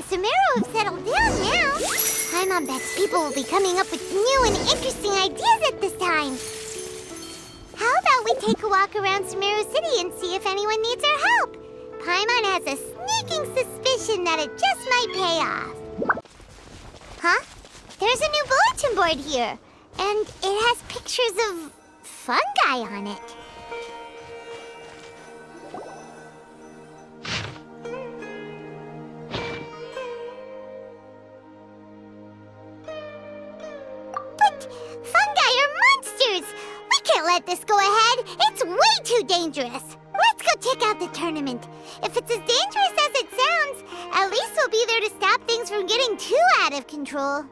Sumeru have settled down now. Paimon bets people will be coming up with new and interesting ideas at this time. How about we take a walk around Sumeru City and see if anyone needs our help? Paimon has a sneaking suspicion that it just might pay off. Huh? There's a new bulletin board here, and it has pictures of fungi on it. But fungi are monsters! We can't let this go ahead. It's way too dangerous. Let's go check out the tournament. If it's as dangerous as it sounds, at least we'll be there to stop things from getting too out of control.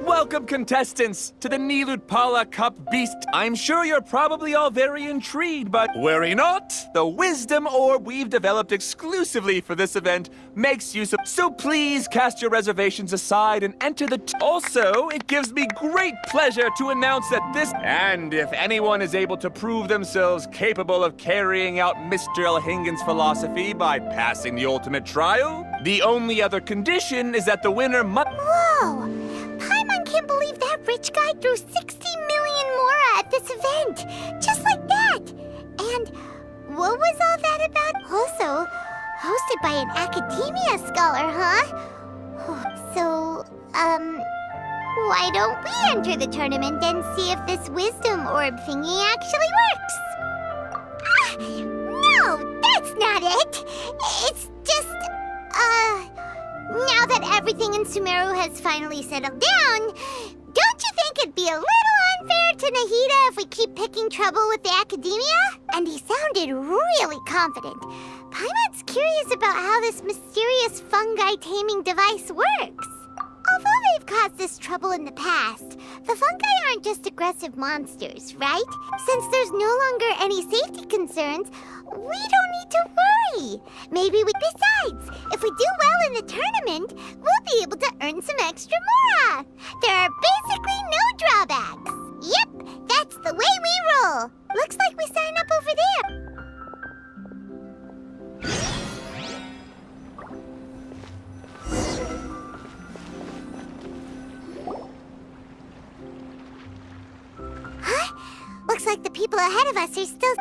Welcome, contestants, to the Nilutpala Cup Beast. I'm sure you're probably all very intrigued, but worry not. The Wisdom Orb we've developed exclusively for this event makes use of... So please cast your reservations aside and enter the... Also, it gives me great pleasure to announce that this... And if anyone is able to prove themselves capable of carrying out Mr. Elhingen's philosophy by passing the ultimate trial, the only other condition is that the winner must... Whoa! Paimon can't believe that rich guy threw 60 million mora at this event! Just like that! And what was all that about? Also, hosted by an academia scholar, huh? So, why don't we enter the tournament and see if this wisdom orb thingy actually works? Ah, no, that's not it! It's just, now that everything in Sumeru has finally settled down, don't you think it'd be a little unfair to Nahida if we keep picking trouble with the academia? And he sounded really confident. Paimon's curious about how this mysterious fungi taming device works. Although they've caused us trouble in the past, the fungi aren't just aggressive monsters, right? Since there's no longer any safety concerns, we don't need to worry. Besides, if we do well in the tournament, we'll be able to earn some extra mora. There are basically no drawbacks. Yep, that's the way we roll. Looks like we sign up over there. Looks like the people ahead of us are still...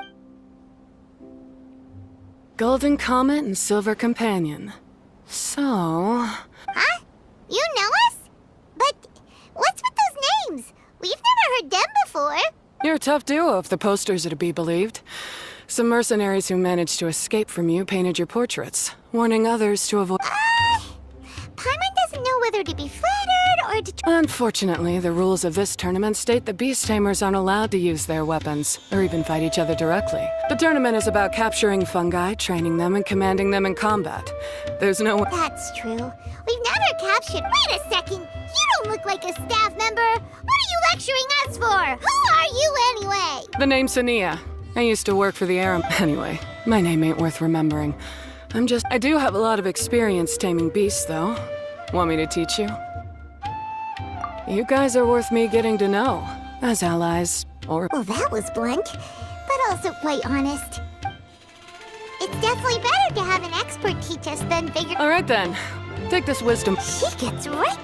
Golden Comet and Silver Companion. So... Huh? You know us? But what's with those names? We've never heard them before. You're a tough duo if the posters are to be believed. Some mercenaries who managed to escape from you painted your portraits, warning others to avoid... Paimon doesn't know whether to be flattered or to... Unfortunately, the rules of this tournament state that beast tamers aren't allowed to use their weapons, or even fight each other directly. The tournament is about capturing fungi, training them, and commanding them in combat. There's no... That's true. We've never captured... Wait a second! You don't look like a staff member! What are you lecturing us for? Who are you anyway? The name's Sania. I used to work for the Aram... Anyway, my name ain't worth remembering. I do have a lot of experience taming beasts, though. Want me to teach you? You guys are worth me getting to know, as allies, or... Well, that was blunt, but also quite honest. It's definitely better to have an expert teach us than figure... All right, then. Take this wisdom... She gets right...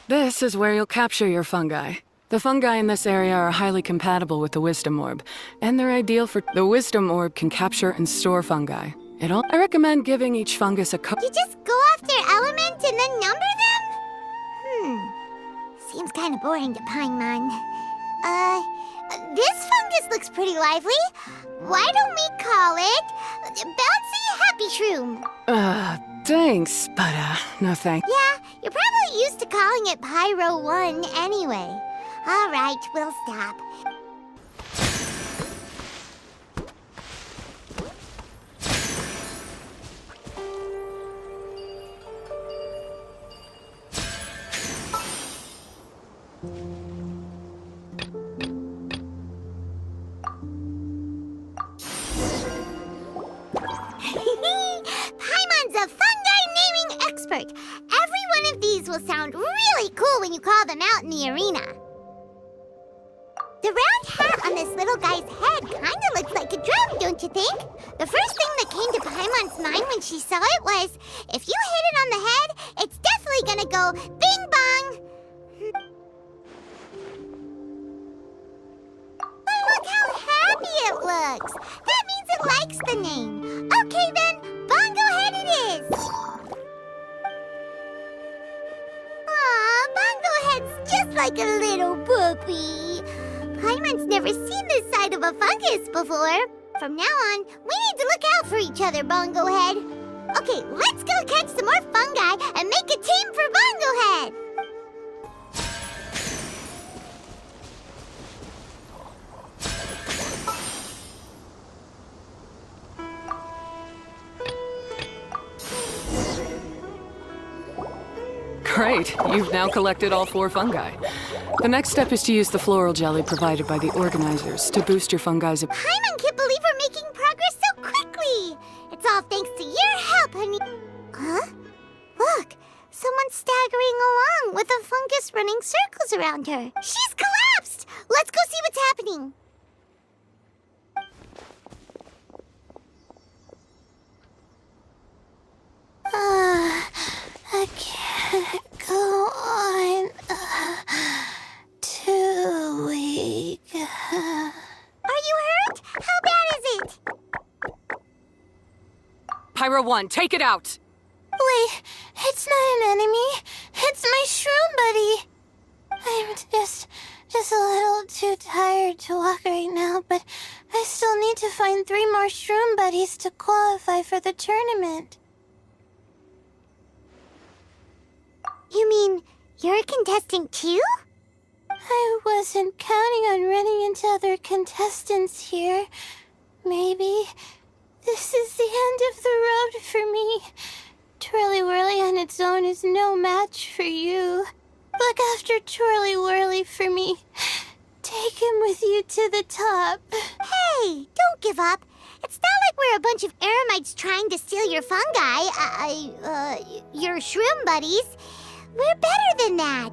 This is where you'll capture your fungi. The fungi in this area are highly compatible with the Wisdom Orb, and they're ideal for... The Wisdom Orb can capture and store fungi. I recommend giving each fungus a You just go off their element and then number them? Seems kind of boring to Paimon. This fungus looks pretty lively. Why don't we call it Bouncy Happy Shroom? Thanks, but, no thanks. Yeah, you're probably used to calling it Pyro 1 anyway. All right, we'll stop. expert. Every one of these will sound really cool when you call them out in the arena. The round hat on this little guy's head kinda looks like a drum, don't you think? The first thing that came to Paimon's mind when she saw it was, if you hit it on the head, it's definitely gonna go bing bong. But look how happy it looks. That means it likes the name. Okay then, Bongo Head it is. Aw, Bongo Head's just like a little puppy. Paimon's never seen this side of a fungus before. From now on, we need to look out for each other, Bongo Head. Okay, let's go catch some more fungi and make a team for Bongo Head. Great, you've now collected all 4 fungi. The next step is to use the floral jelly provided by the organizers to boost your fungi's. Paimon can't believe we're making progress so quickly. It's all thanks to your help, honey. Huh? Look, someone's staggering along with a fungus running circles around her. She's collapsed! Let's go see what's happening. I can't go on. Too weak. Are you hurt? How bad is it? Pyro 1, take it out! Wait, it's not an enemy. It's my shroom buddy. I'm just a little too tired to walk right now, but I still need to find 3 more shroom buddies to qualify for the tournament. You mean you're a contestant too? I wasn't counting on running into other contestants here. Maybe this is the end of the road for me. Twirly Whirly on its own is no match for you. Look after Twirly Whirly for me. Take him with you to the top. Hey, don't give up. It's not like we're a bunch of eremites trying to steal your fungi. Your shroom buddies. We're better than that.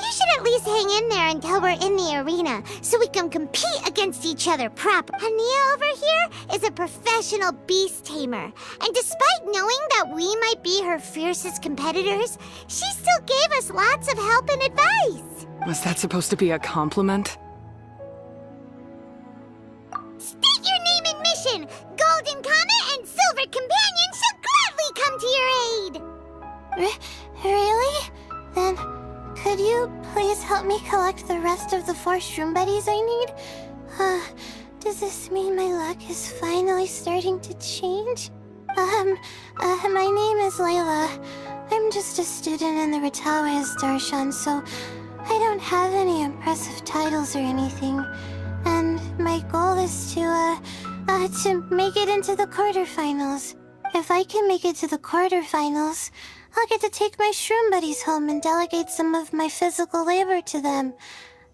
You should at least hang in there until we're in the arena, so we can compete against each other proper. Hania over here is a professional beast tamer, and despite knowing that we might be her fiercest competitors, she still gave us lots of help and advice. Was that supposed to be a compliment? State your name and mission. Golden Comet and Silver Companion shall gladly come to your aid. Really? Then, could you please help me collect the rest of the 4 shroom buddies I need? Does this mean my luck is finally starting to change? My name is Layla. I'm just a student in the Ratawa's Darshan, so I don't have any impressive titles or anything. And my goal is to make it into the quarterfinals. If I can make it to the quarterfinals, I'll get to take my shroom buddies home and delegate some of my physical labor to them.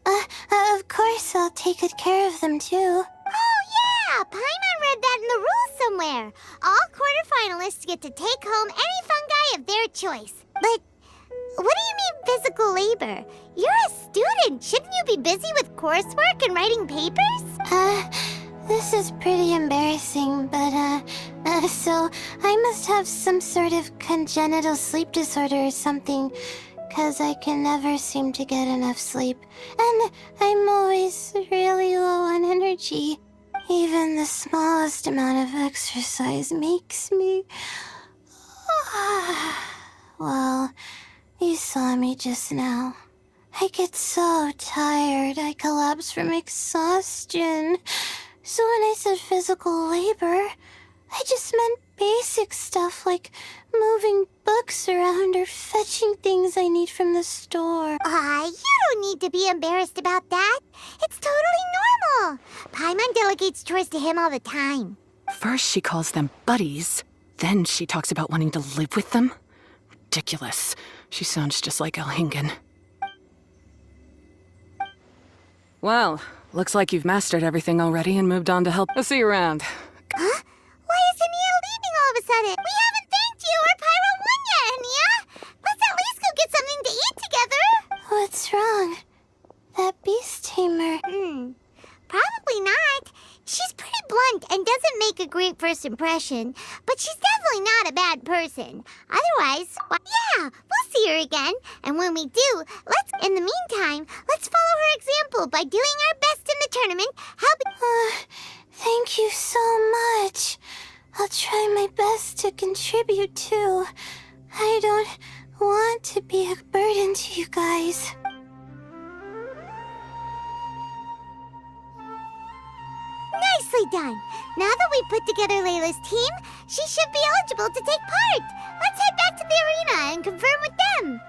Of course, I'll take good care of them, too. Oh, yeah! Paimon read that in the rules somewhere. All quarterfinalists get to take home any fungi of their choice. But what do you mean physical labor? You're a student. Shouldn't you be busy with coursework and writing papers? This is pretty embarrassing, but, so I must have some sort of congenital sleep disorder or something, 'cause I can never seem to get enough sleep, and I'm always really low on energy. Even the smallest amount of exercise makes me... Well, you saw me just now. I get so tired, I collapse from exhaustion. So when I said physical labor, I just meant basic stuff like moving books around or fetching things I need from the store. You don't need to be embarrassed about that. It's totally normal. Paimon delegates chores to him all the time. First she calls them buddies, then she talks about wanting to live with them. Ridiculous. She sounds just like Elhingen. Well, looks like you've mastered everything already and moved on to help. I'll see you around. Huh? Why is Hania leaving all of a sudden? We haven't thanked you or Pyro won yet, Hania! eat together. What's wrong? That beast tamer. Probably not. She's pretty blunt and doesn't make a great first impression, but she's definitely not a bad person. Otherwise, yeah, we'll see her again. And when we do, in the meantime, let's follow her example by doing our best in the tournament. Thank you so much. I'll try my best to contribute too. I don't want to be a burden to you guys. Nicely done. Now that we've put together Layla's team, she should be eligible to take part. Let's head back to the arena and confirm with them.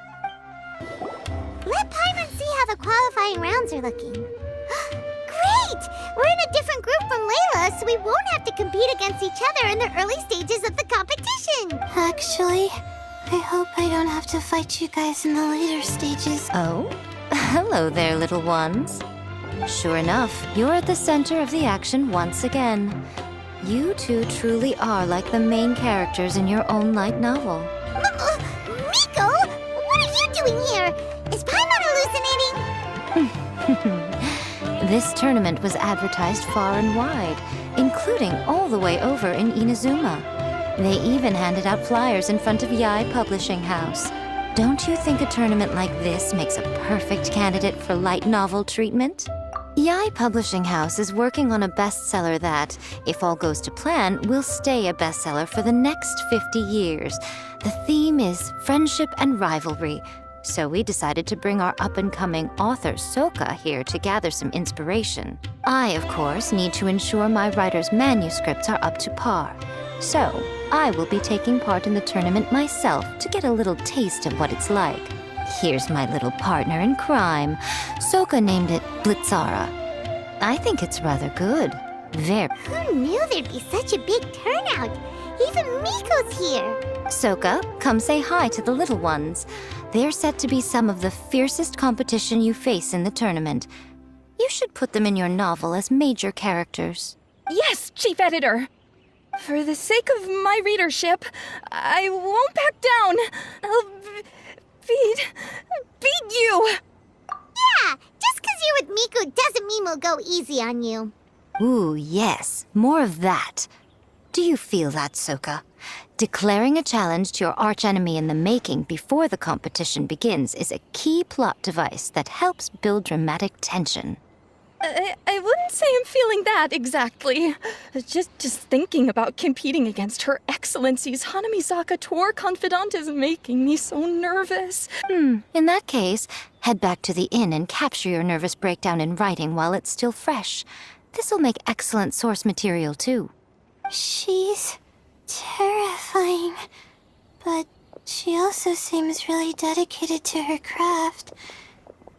Let Paimon see how the qualifying rounds are looking. Great! We're in a different group from Layla, so we won't have to compete against each other in the early stages of the competition. Actually, I hope I don't have to fight you guys in the later stages. Oh? Hello there, little ones. Sure enough, you're at the center of the action once again. You two truly are like the main characters in your own light novel. Miko, what are you doing here? Is Paimon hallucinating? This tournament was advertised far and wide, including all the way over in Inazuma. They even handed out flyers in front of Yai Publishing House. Don't you think a tournament like this makes a perfect candidate for light novel treatment? Yai Publishing House is working on a bestseller that, if all goes to plan, will stay a bestseller for the next 50 years. The theme is friendship and rivalry, so we decided to bring our up-and-coming author Soka here to gather some inspiration. I, of course, need to ensure my writer's manuscripts are up to par. So, I will be taking part in the tournament myself to get a little taste of what it's like. Here's my little partner in crime. Soka named it Blitzara. I think it's rather good. Very. Who knew there'd be such a big turnout? Even Miko's here. Soka, come say hi to the little ones. They're set to be some of the fiercest competition you face in the tournament. You should put them in your novel as major characters. Yes, Chief Editor. For the sake of my readership, I won't back down. I'll beat you. Yeah, just 'cause you're with Miko doesn't mean we'll go easy on you. Ooh, yes. More of that. Do you feel that, Soka? Declaring a challenge to your archenemy in the making before the competition begins is a key plot device that helps build dramatic tension. I wouldn't say I'm feeling that exactly. Just thinking about competing against Her Excellency's Hanamizaka tour confidant is making me so nervous. In that case, head back to the inn and capture your nervous breakdown in writing while it's still fresh. This'll make excellent source material, too. She's terrifying, but she also seems really dedicated to her craft.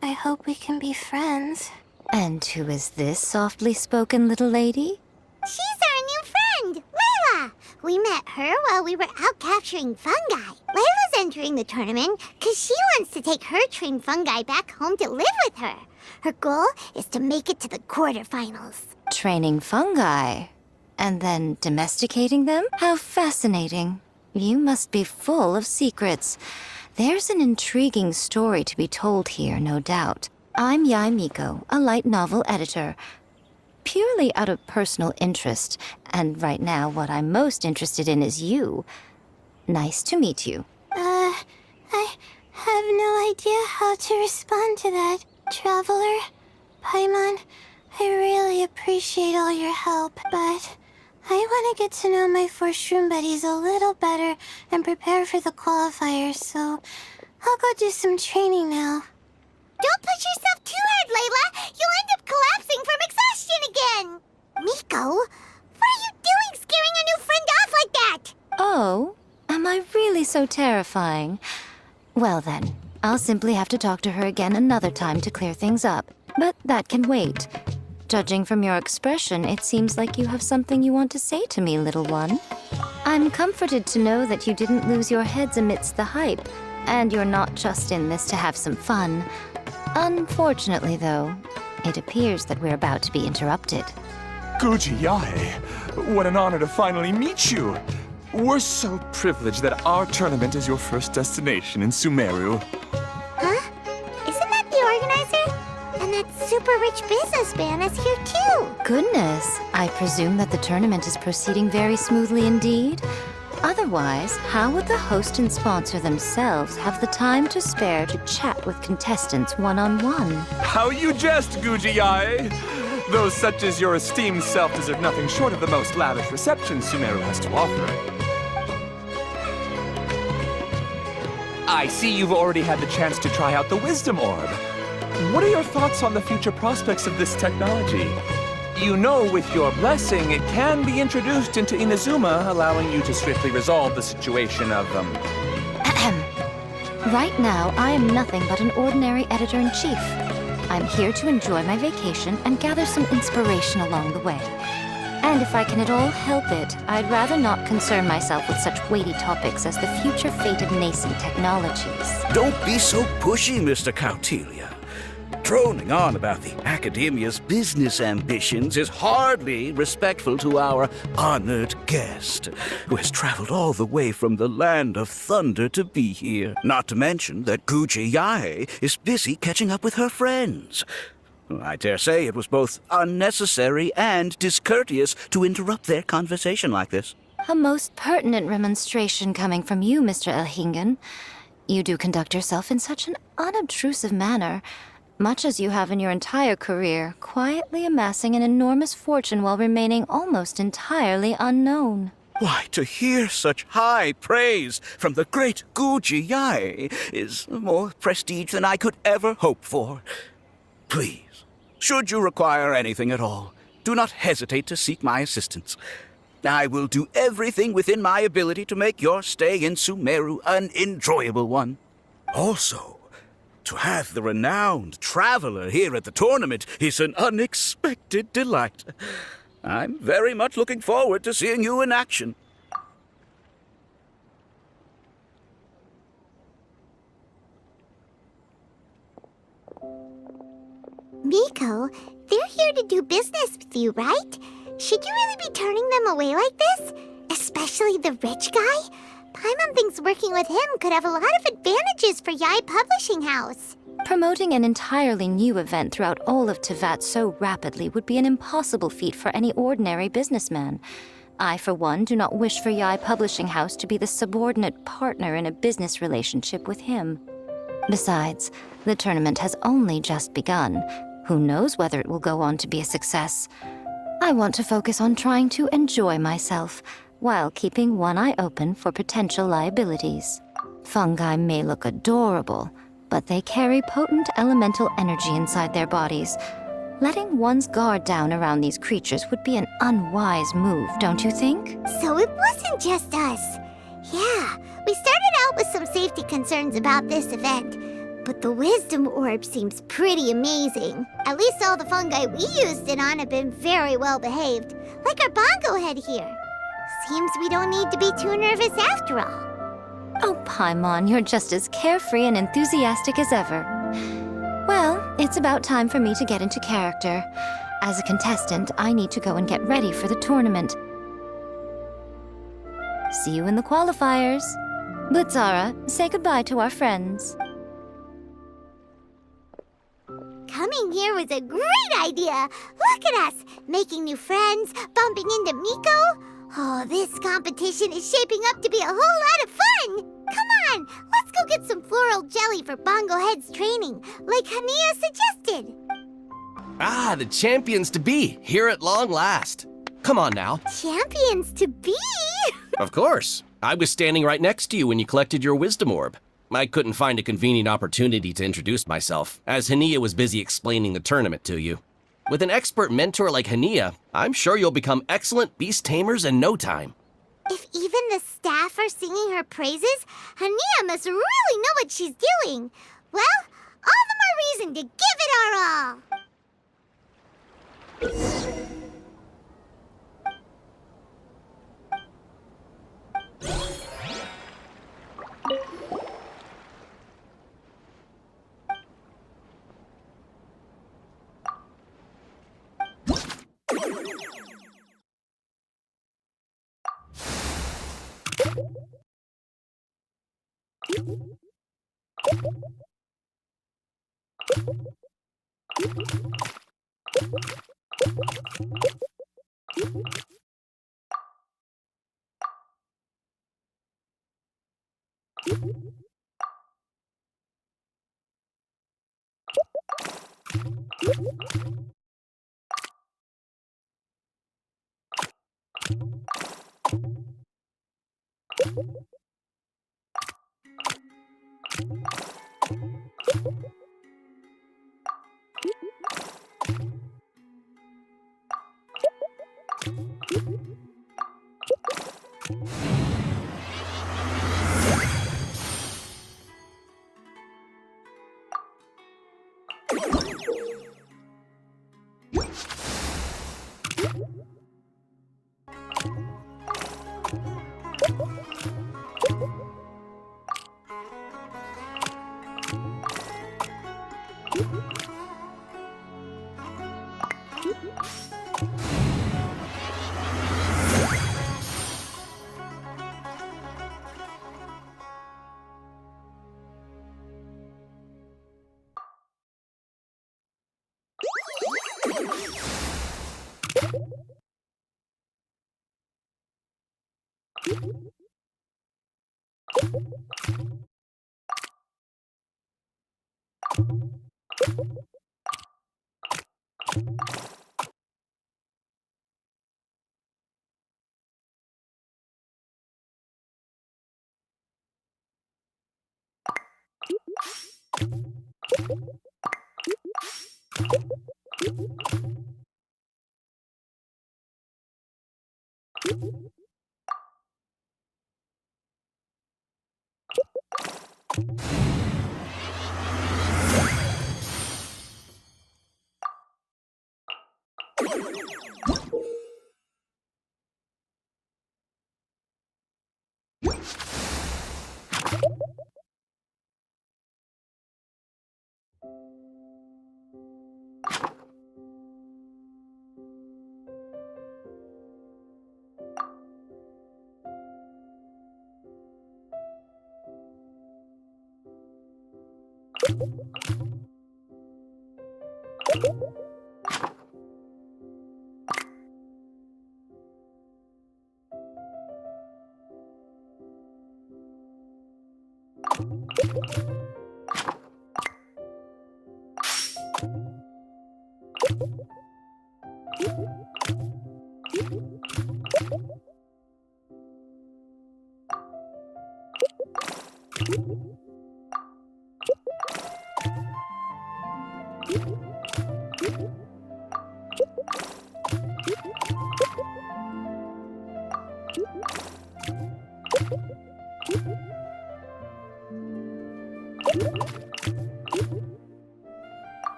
I hope we can be friends. And who is this softly spoken little lady? She's our new friend, Layla. We met her while we were out capturing fungi. Layla's entering the tournament because she wants to take her trained fungi back home to live with her. Her goal is to make it to the quarterfinals. Training fungi? And then domesticating them? How fascinating. You must be full of secrets. There's an intriguing story to be told here, no doubt. I'm Yai Miko, a light novel editor. Purely out of personal interest, and right now what I'm most interested in is you. Nice to meet you. I have no idea how to respond to that. Traveler, Paimon, I really appreciate all your help, but I want to get to know my 4 shroom buddies a little better and prepare for the qualifiers, so I'll go do some training now. Don't push yourself too hard, Layla. You'll end up collapsing from exhaustion again. Miko, what are you doing scaring a new friend off like that? Oh, am I really so terrifying? Well then, I'll simply have to talk to her again another time to clear things up. But that can wait. Judging from your expression, it seems like you have something you want to say to me, little one. I'm comforted to know that you didn't lose your heads amidst the hype, and you're not just in this to have some fun. Unfortunately, though, it appears that we're about to be interrupted. Guji Yai, what an honor to finally meet you. We're so privileged that our tournament is your first destination in Sumeru. super rich businessman is here too. Goodness, I presume that the tournament is proceeding very smoothly indeed. Otherwise, how would the host and sponsor themselves have the time to spare to chat with contestants one-on-one? How you jest, Gujiyai! Those such as your esteemed self deserve nothing short of the most lavish reception Sumeru has to offer. I see you've already had the chance to try out the Wisdom Orb. What are your thoughts on the future prospects of this technology? You know, with your blessing, it can be introduced into Inazuma, allowing you to swiftly resolve the situation of, Right now, I am nothing but an ordinary editor-in-chief. I'm here to enjoy my vacation and gather some inspiration along the way. And if I can at all help it, I'd rather not concern myself with such weighty topics as the future fate of nascent technologies. Don't be so pushy, Mr. Cautelia. Droning on about the Academia's business ambitions is hardly respectful to our honored guest, who has traveled all the way from the land of thunder to be here. Not to mention that Gujiyai is busy catching up with her friends. I dare say it was both unnecessary and discourteous to interrupt their conversation like this. A most pertinent remonstration coming from you, Mr. Elhingen. You do conduct yourself in such an unobtrusive manner, much as you have in your entire career, quietly amassing an enormous fortune while remaining almost entirely unknown. Why, to hear such high praise from the great Gujiyai is more prestige than I could ever hope for. Please, should you require anything at all, do not hesitate to seek my assistance. I will do everything within my ability to make your stay in Sumeru an enjoyable one. Also, to have the renowned traveler here at the tournament is an unexpected delight. I'm very much looking forward to seeing you in action. Miko, they're here to do business with you, right? Should you really be turning them away like this? Especially the rich guy? Paimon thinks working with him could have a lot of advantages for Yai Publishing House. Promoting an entirely new event throughout all of Teyvat so rapidly would be an impossible feat for any ordinary businessman. I, for one, do not wish for Yai Publishing House to be the subordinate partner in a business relationship with him. Besides, the tournament has only just begun. Who knows whether it will go on to be a success? I want to focus on trying to enjoy myself, while keeping one eye open for potential liabilities. Fungi may look adorable, but they carry potent elemental energy inside their bodies. Letting one's guard down around these creatures would be an unwise move, don't you think? So it wasn't just us. Yeah, we started out with some safety concerns about this event, but the Wisdom Orb seems pretty amazing. At least all the fungi we used it on have been very well behaved, like our bongo head here. Seems we don't need to be too nervous after all. Oh, Paimon, you're just as carefree and enthusiastic as ever. Well, it's about time for me to get into character. As a contestant, I need to go and get ready for the tournament. See you in the qualifiers. Blitzara, say goodbye to our friends. Coming here was a great idea. Look at us, making new friends, bumping into Miko. Oh, this competition is shaping up to be a whole lot of fun. Come on, let's go get some floral jelly for Bongo Head's training, like Hania suggested. Ah, the champions to be, here at long last. Come on now. Champions to be? Of course. I was standing right next to you when you collected your wisdom orb. I couldn't find a convenient opportunity to introduce myself, as Hania was busy explaining the tournament to you. With an expert mentor like Hania, I'm sure you'll become excellent beast tamers in no time. If even the staff are singing her praises, Hania must really know what she's doing. Well, all the more reason to give it our all.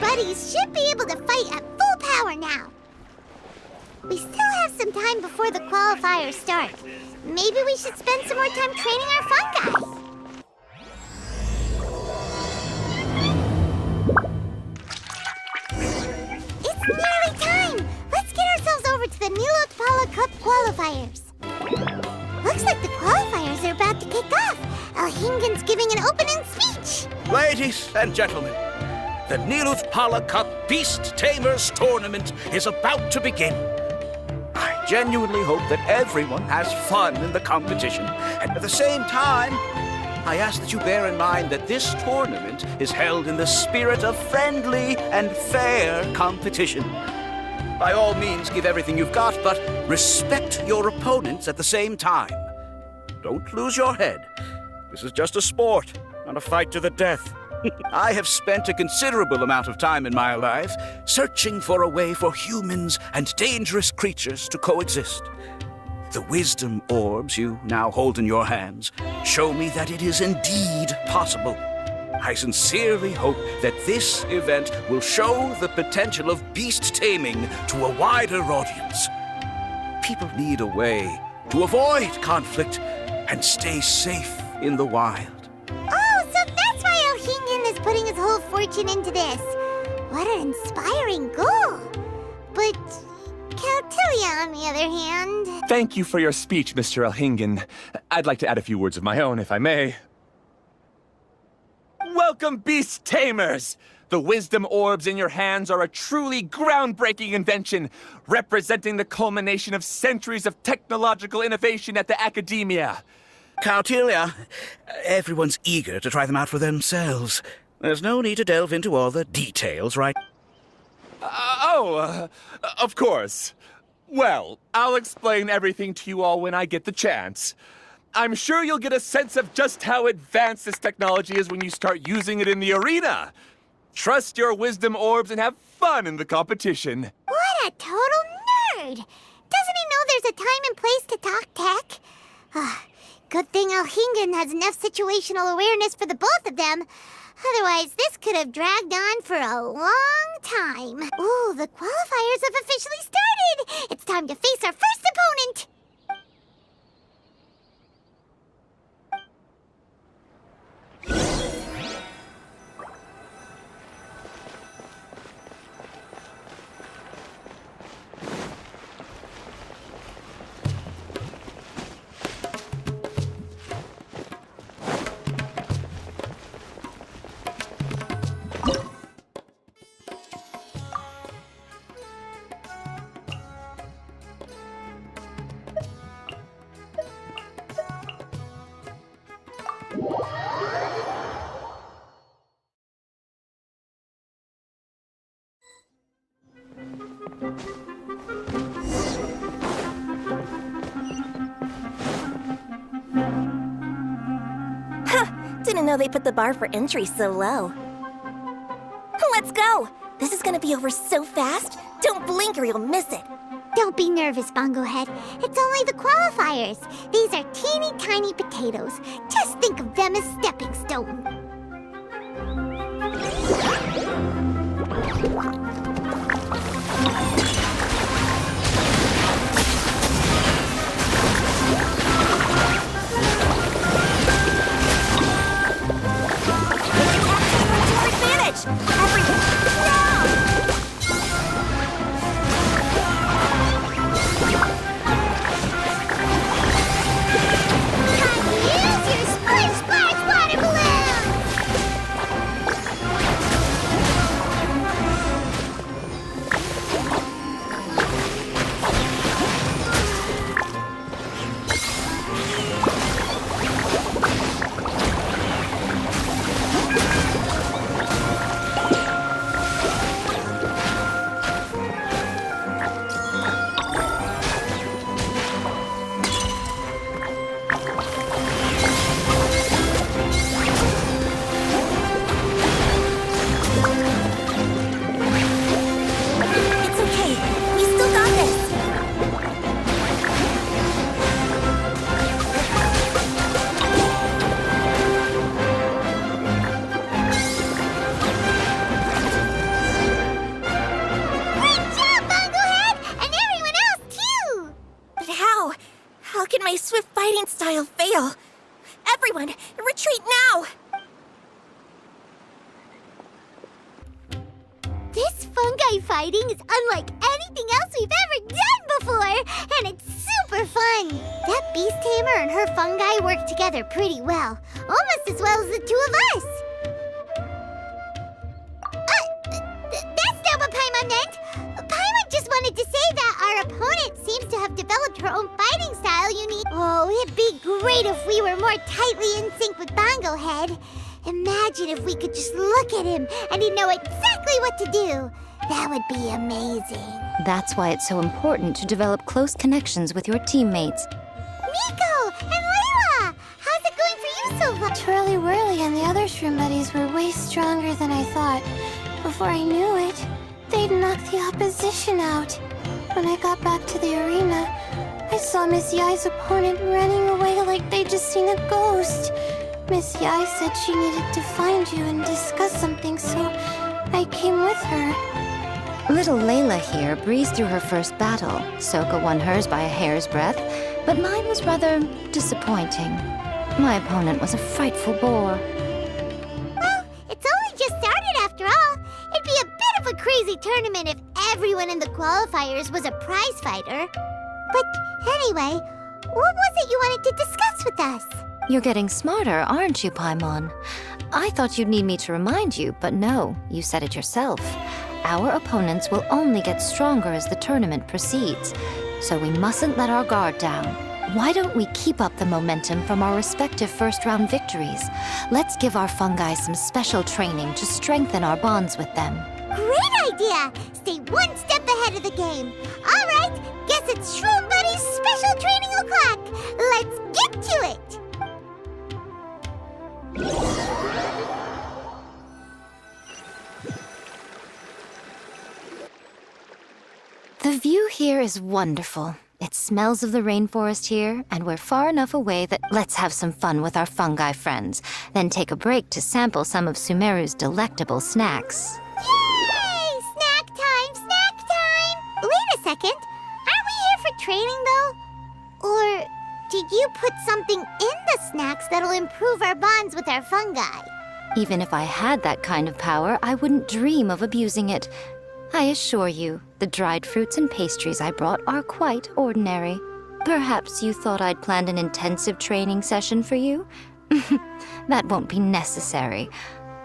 Buddies should be able to fight at full power now. We still have some time before the qualifiers start. Maybe we should spend some more time training our fun guys. It's nearly time! Let's get ourselves over to the Nilot Pala Cup qualifiers. Looks like the qualifiers are about to kick off. Elhingen's giving an opening speech. Ladies and gentlemen, the Niluth Pala Cup Beast Tamers Tournament is about to begin. I genuinely hope that everyone has fun in the competition. And at the same time, I ask that you bear in mind that this tournament is held in the spirit of friendly and fair competition. By all means, give everything you've got, but respect your opponents at the same time. Don't lose your head. This is just a sport, not a fight to the death. I have spent a considerable amount of time in my life searching for a way for humans and dangerous creatures to coexist. The wisdom orbs you now hold in your hands show me that it is indeed possible. I sincerely hope that this event will show the potential of beast taming to a wider audience. People need a way to avoid conflict and stay safe in the wild. Oh, so that's why Elhingen is putting his whole fortune into this. What an inspiring goal. But Caltilia, on the other hand... Thank you for your speech, Mr. Elhingen. I'd like to add a few words of my own, if I may. Welcome, Beast Tamers! The wisdom orbs in your hands are a truly groundbreaking invention, representing the culmination of centuries of technological innovation at the academia. Caltilia, everyone's eager to try them out for themselves. There's no need to delve into all the details, right? Of course. Well, I'll explain everything to you all when I get the chance. I'm sure you'll get a sense of just how advanced this technology is when you start using it in the arena. Trust your wisdom orbs and have fun in the competition. What a total nerd! Doesn't he know there's a time and place to talk tech? Good thing Elhingen has enough situational awareness for the both of them. Otherwise, this could have dragged on for a long time. Ooh, the qualifiers have officially started! It's time to face our first opponent! Didn't know they put the bar for entry so low. Let's go! This is gonna be over so fast. Don't blink or you'll miss it. Don't be nervous, Bongo Head. It's only the qualifiers. These are teeny tiny potatoes. Just think of them as stepping stones. Style fail. Everyone, retreat now! This fungi fighting is unlike anything else we've ever done before, and it's super fun. That beast tamer and her fungi work together pretty well, almost as well as the two of us. That's not what Paimon meant. Paimon just wanted to say that our opponent seems to have developed her own fighting style unique. Oh, it'd be great if we were more tightly in sync with Bongo Head. Imagine if we could just look at him and he'd know exactly what to do. That would be amazing. That's why it's so important to develop close connections with your teammates. Miko and Layla! How's it going for you so far? Twirly Whirly and the other shroom buddies were way stronger than I thought. Before I knew it, they'd knocked the opposition out. When I got back to the arena, I saw Miss Yai's opponent running away like they'd just seen a ghost. Miss Yai said she needed to find you and discuss something, so I came with her. Little Layla here breezed through her first battle. Soko won hers by a hair's breadth, but mine was rather disappointing. My opponent was a frightful bore. Well, it's only just started after all. It'd be a bit of a crazy tournament if everyone in the qualifiers was a prize fighter. But anyway, what was it you wanted to discuss with us? You're getting smarter, aren't you, Paimon? I thought you'd need me to remind you, but no, you said it yourself. Our opponents will only get stronger as the tournament proceeds, so we mustn't let our guard down. Why don't we keep up the momentum from our respective first-round victories? Let's give our fungi some special training to strengthen our bonds with them. Great idea! Stay one step ahead of the game. All right, guess it's Shroom Buddy's special training o'clock. Let's get to it! The view here is wonderful. It smells of the rainforest here, and we're far enough away that let's have some fun with our fungi friends, then take a break to sample some of Sumeru's delectable snacks. Yay! Snack time! Snack time! Wait a second. Aren't we here for training, though? Or did you put something in the snacks that'll improve our bonds with our fungi? Even if I had that kind of power, I wouldn't dream of abusing it. I assure you, the dried fruits and pastries I brought are quite ordinary. Perhaps you thought I'd planned an intensive training session for you? That won't be necessary.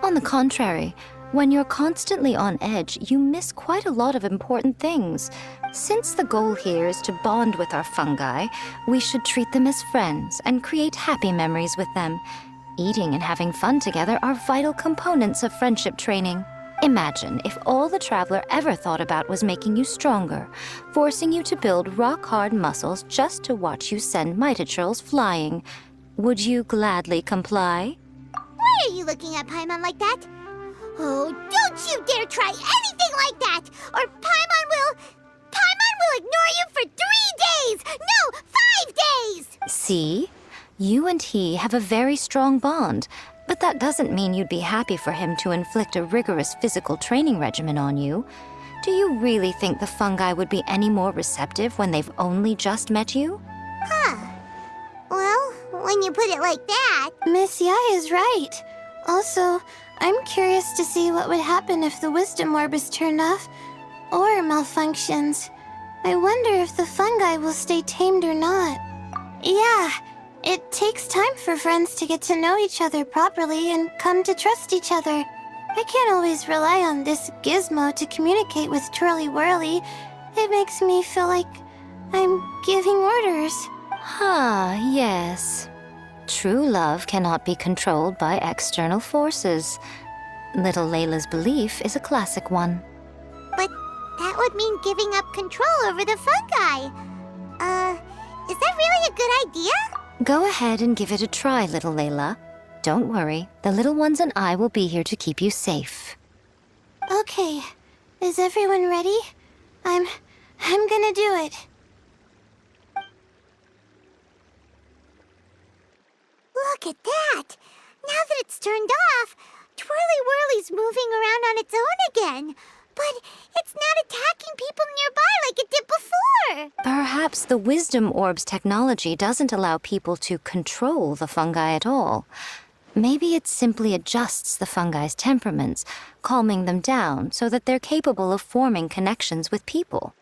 On the contrary, when you're constantly on edge, you miss quite a lot of important things. Since the goal here is to bond with our fungi, we should treat them as friends and create happy memories with them. Eating and having fun together are vital components of friendship training. Imagine if all the Traveler ever thought about was making you stronger, forcing you to build rock-hard muscles just to watch you send Mitochurls flying. Would you gladly comply? Why are you looking at Paimon like that? Oh, don't you dare try anything like that, or Paimon will ignore you for 3 days! No, 5 days! See? You and he have a very strong bond, but that doesn't mean you'd be happy for him to inflict a rigorous physical training regimen on you. Do you really think the fungi would be any more receptive when they've only just met you? Huh. Well, when you put it like that... Miss Yai is right. Also, I'm curious to see what would happen if the wisdom orb is turned off or malfunctions. I wonder if the fungi will stay tamed or not. Yeah, it takes time for friends to get to know each other properly and come to trust each other. I can't always rely on this gizmo to communicate with Twirly Whirly. It makes me feel like I'm giving orders. Yes. True love cannot be controlled by external forces. Little Layla's belief is a classic one. But that would mean giving up control over the fungi. Is that really a good idea? Go ahead and give it a try, little Layla. Don't worry, the little ones and I will be here to keep you safe. Okay, is everyone ready? I'm gonna do it. Look at that! Now that it's turned off, Twirly Whirly's moving around on its own again. But it's not attacking people nearby like it did before! Perhaps the Wisdom Orb's technology doesn't allow people to control the fungi at all. Maybe it simply adjusts the fungi's temperaments, calming them down so that they're capable of forming connections with people.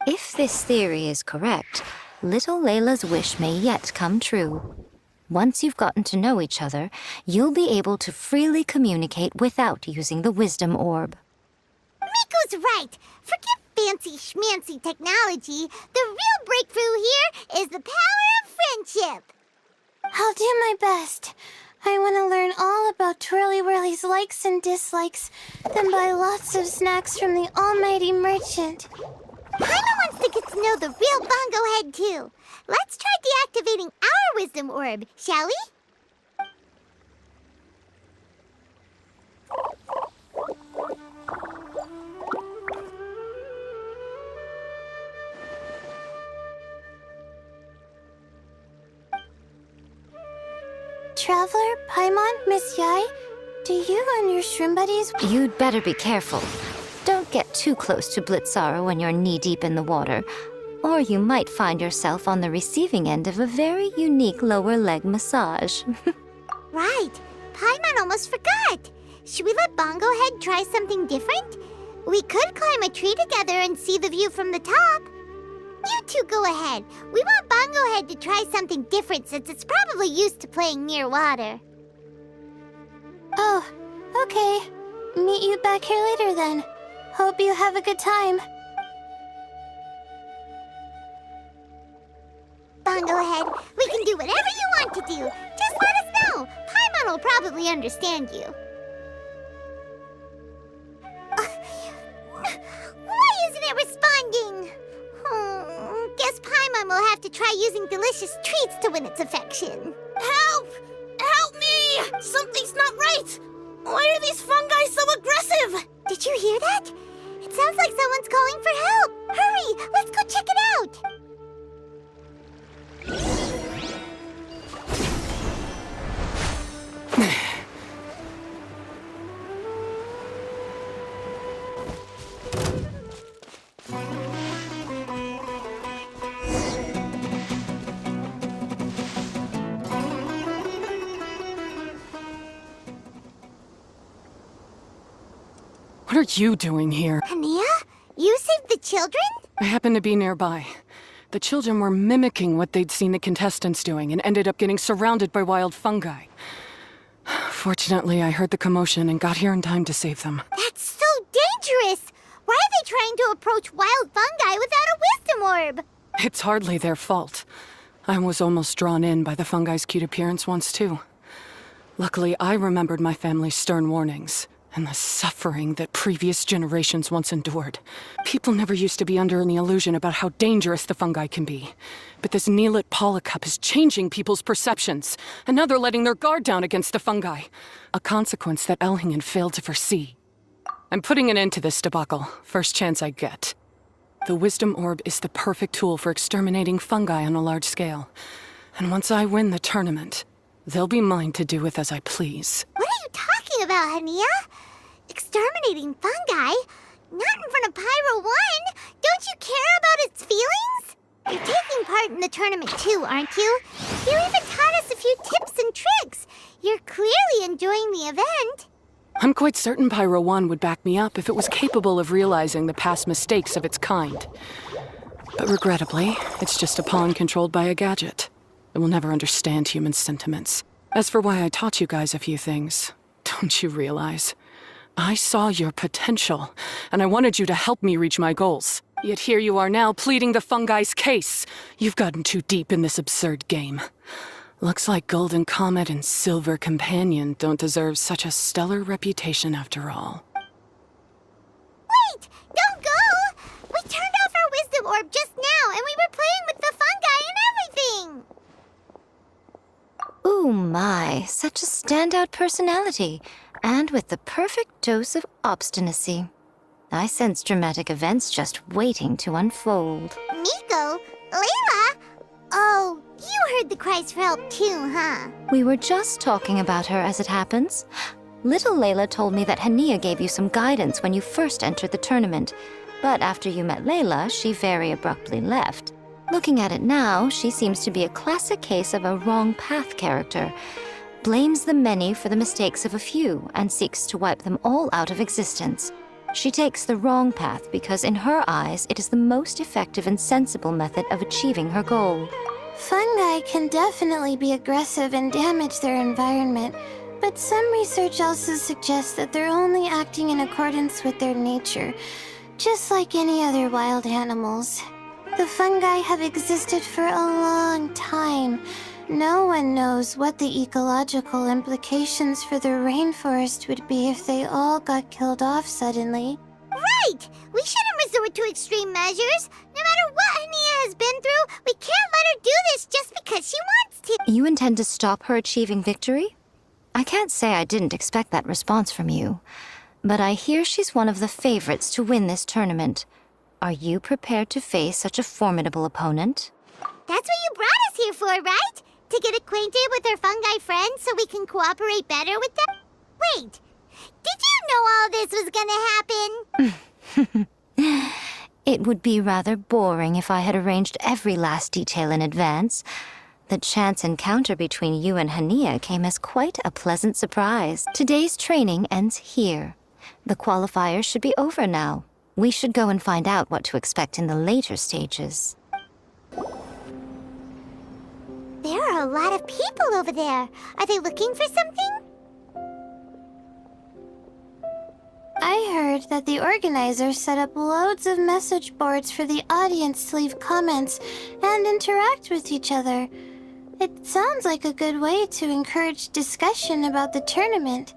If this theory is correct, little Layla's wish may yet come true. Once you've gotten to know each other, you'll be able to freely communicate without using the Wisdom Orb. Miko's right! Forget fancy schmancy technology. The real breakthrough here is the power of friendship! I'll do my best. I want to learn all about Twirly Whirly's likes and dislikes, then buy lots of snacks from the almighty merchant. Paimon wants to get to know the real Bongo Head, too. Let's try deactivating our Wisdom Orb, shall we? Traveler, Paimon, Miss Yai, do you and your shroom buddies... You'd better be careful. Don't get too close to Blitzara when you're knee-deep in the water. Or you might find yourself on the receiving end of a very unique lower leg massage. Right. Paimon almost forgot. Should we let Bongo Head try something different? We could climb a tree together and see the view from the top. You two go ahead. We want Bongo Head to try something different since it's probably used to playing near water. Oh, okay. Meet you back here later then. Hope you have a good time. Bongo Head, we can do whatever you want to do. Just let us know. Paimon will probably understand you. Why isn't it responding? Guess Paimon will have to try using delicious treats to win its affection. Help! Help me! Something's not right! Why are these fungi so aggressive? Did you hear that? It sounds like someone's calling for help. Hurry, let's go check it out. What are you doing here? Hania, you saved the children? I happened to be nearby. The children were mimicking what they'd seen the contestants doing and ended up getting surrounded by wild fungi. Fortunately, I heard the commotion and got here in time to save them. That's so dangerous! Why are they trying to approach wild fungi without a wisdom orb? It's hardly their fault. I was almost drawn in by the fungi's cute appearance once, too. Luckily, I remembered my family's stern warnings and the suffering that previous generations once endured. People never used to be under any illusion about how dangerous the fungi can be. But this Neelut Polycup is changing people's perceptions, and now they're letting their guard down against the fungi. A consequence that Elhingen failed to foresee. I'm putting an end to this debacle, first chance I get. The Wisdom Orb is the perfect tool for exterminating fungi on a large scale. And once I win the tournament, they'll be mine to do with as I please. What are you talking about, Hania? Exterminating fungi? Not in front of Pyro 1! Don't you care about its feelings? You're taking part in the tournament too, aren't you? You even taught us a few tips and tricks. You're clearly enjoying the event. I'm quite certain Pyro 1 would back me up if it was capable of realizing the past mistakes of its kind. But regrettably, it's just a pawn controlled by a gadget. It will never understand human sentiments. As for why I taught you guys a few things, don't you realize? I saw your potential, and I wanted you to help me reach my goals. Yet here you are now pleading the fungi's case. You've gotten too deep in this absurd game. Looks like Golden Comet and Silver Companion don't deserve such a stellar reputation after all. Wait! Don't go! We turned off our wisdom orb just now, and we were playing with the fungi and everything! Ooh my, such a standout personality, and with the perfect dose of obstinacy. I sense dramatic events just waiting to unfold. Nico? Layla? Oh, you heard the cries for help too, huh? We were just talking about her as it happens. Little Layla told me that Hania gave you some guidance when you first entered the tournament, but after you met Layla, she very abruptly left. Looking at it now, she seems to be a classic case of a wrong path character. Blames the many for the mistakes of a few and seeks to wipe them all out of existence. She takes the wrong path because in her eyes it is the most effective and sensible method of achieving her goal. Fungi can definitely be aggressive and damage their environment, but some research also suggests that they're only acting in accordance with their nature, just like any other wild animals. The fungi have existed for a long time. No one knows what the ecological implications for the rainforest would be if they all got killed off suddenly. Right! We shouldn't resort to extreme measures. No matter what Hania has been through, we can't let her do this just because she wants to. You intend to stop her achieving victory? I can't say I didn't expect that response from you, but I hear she's one of the favorites to win this tournament. Are you prepared to face such a formidable opponent? That's what you brought us here for, right? To get acquainted with our fungi friends so we can cooperate better with them? Wait, did you know all this was gonna happen? It would be rather boring if I had arranged every last detail in advance. The chance encounter between you and Hania came as quite a pleasant surprise. Today's training ends here. The qualifiers should be over now. We should go and find out what to expect in the later stages. There are a lot of people over there. Are they looking for something? I heard that the organizers set up loads of message boards for the audience to leave comments and interact with each other. It sounds like a good way to encourage discussion about the tournament.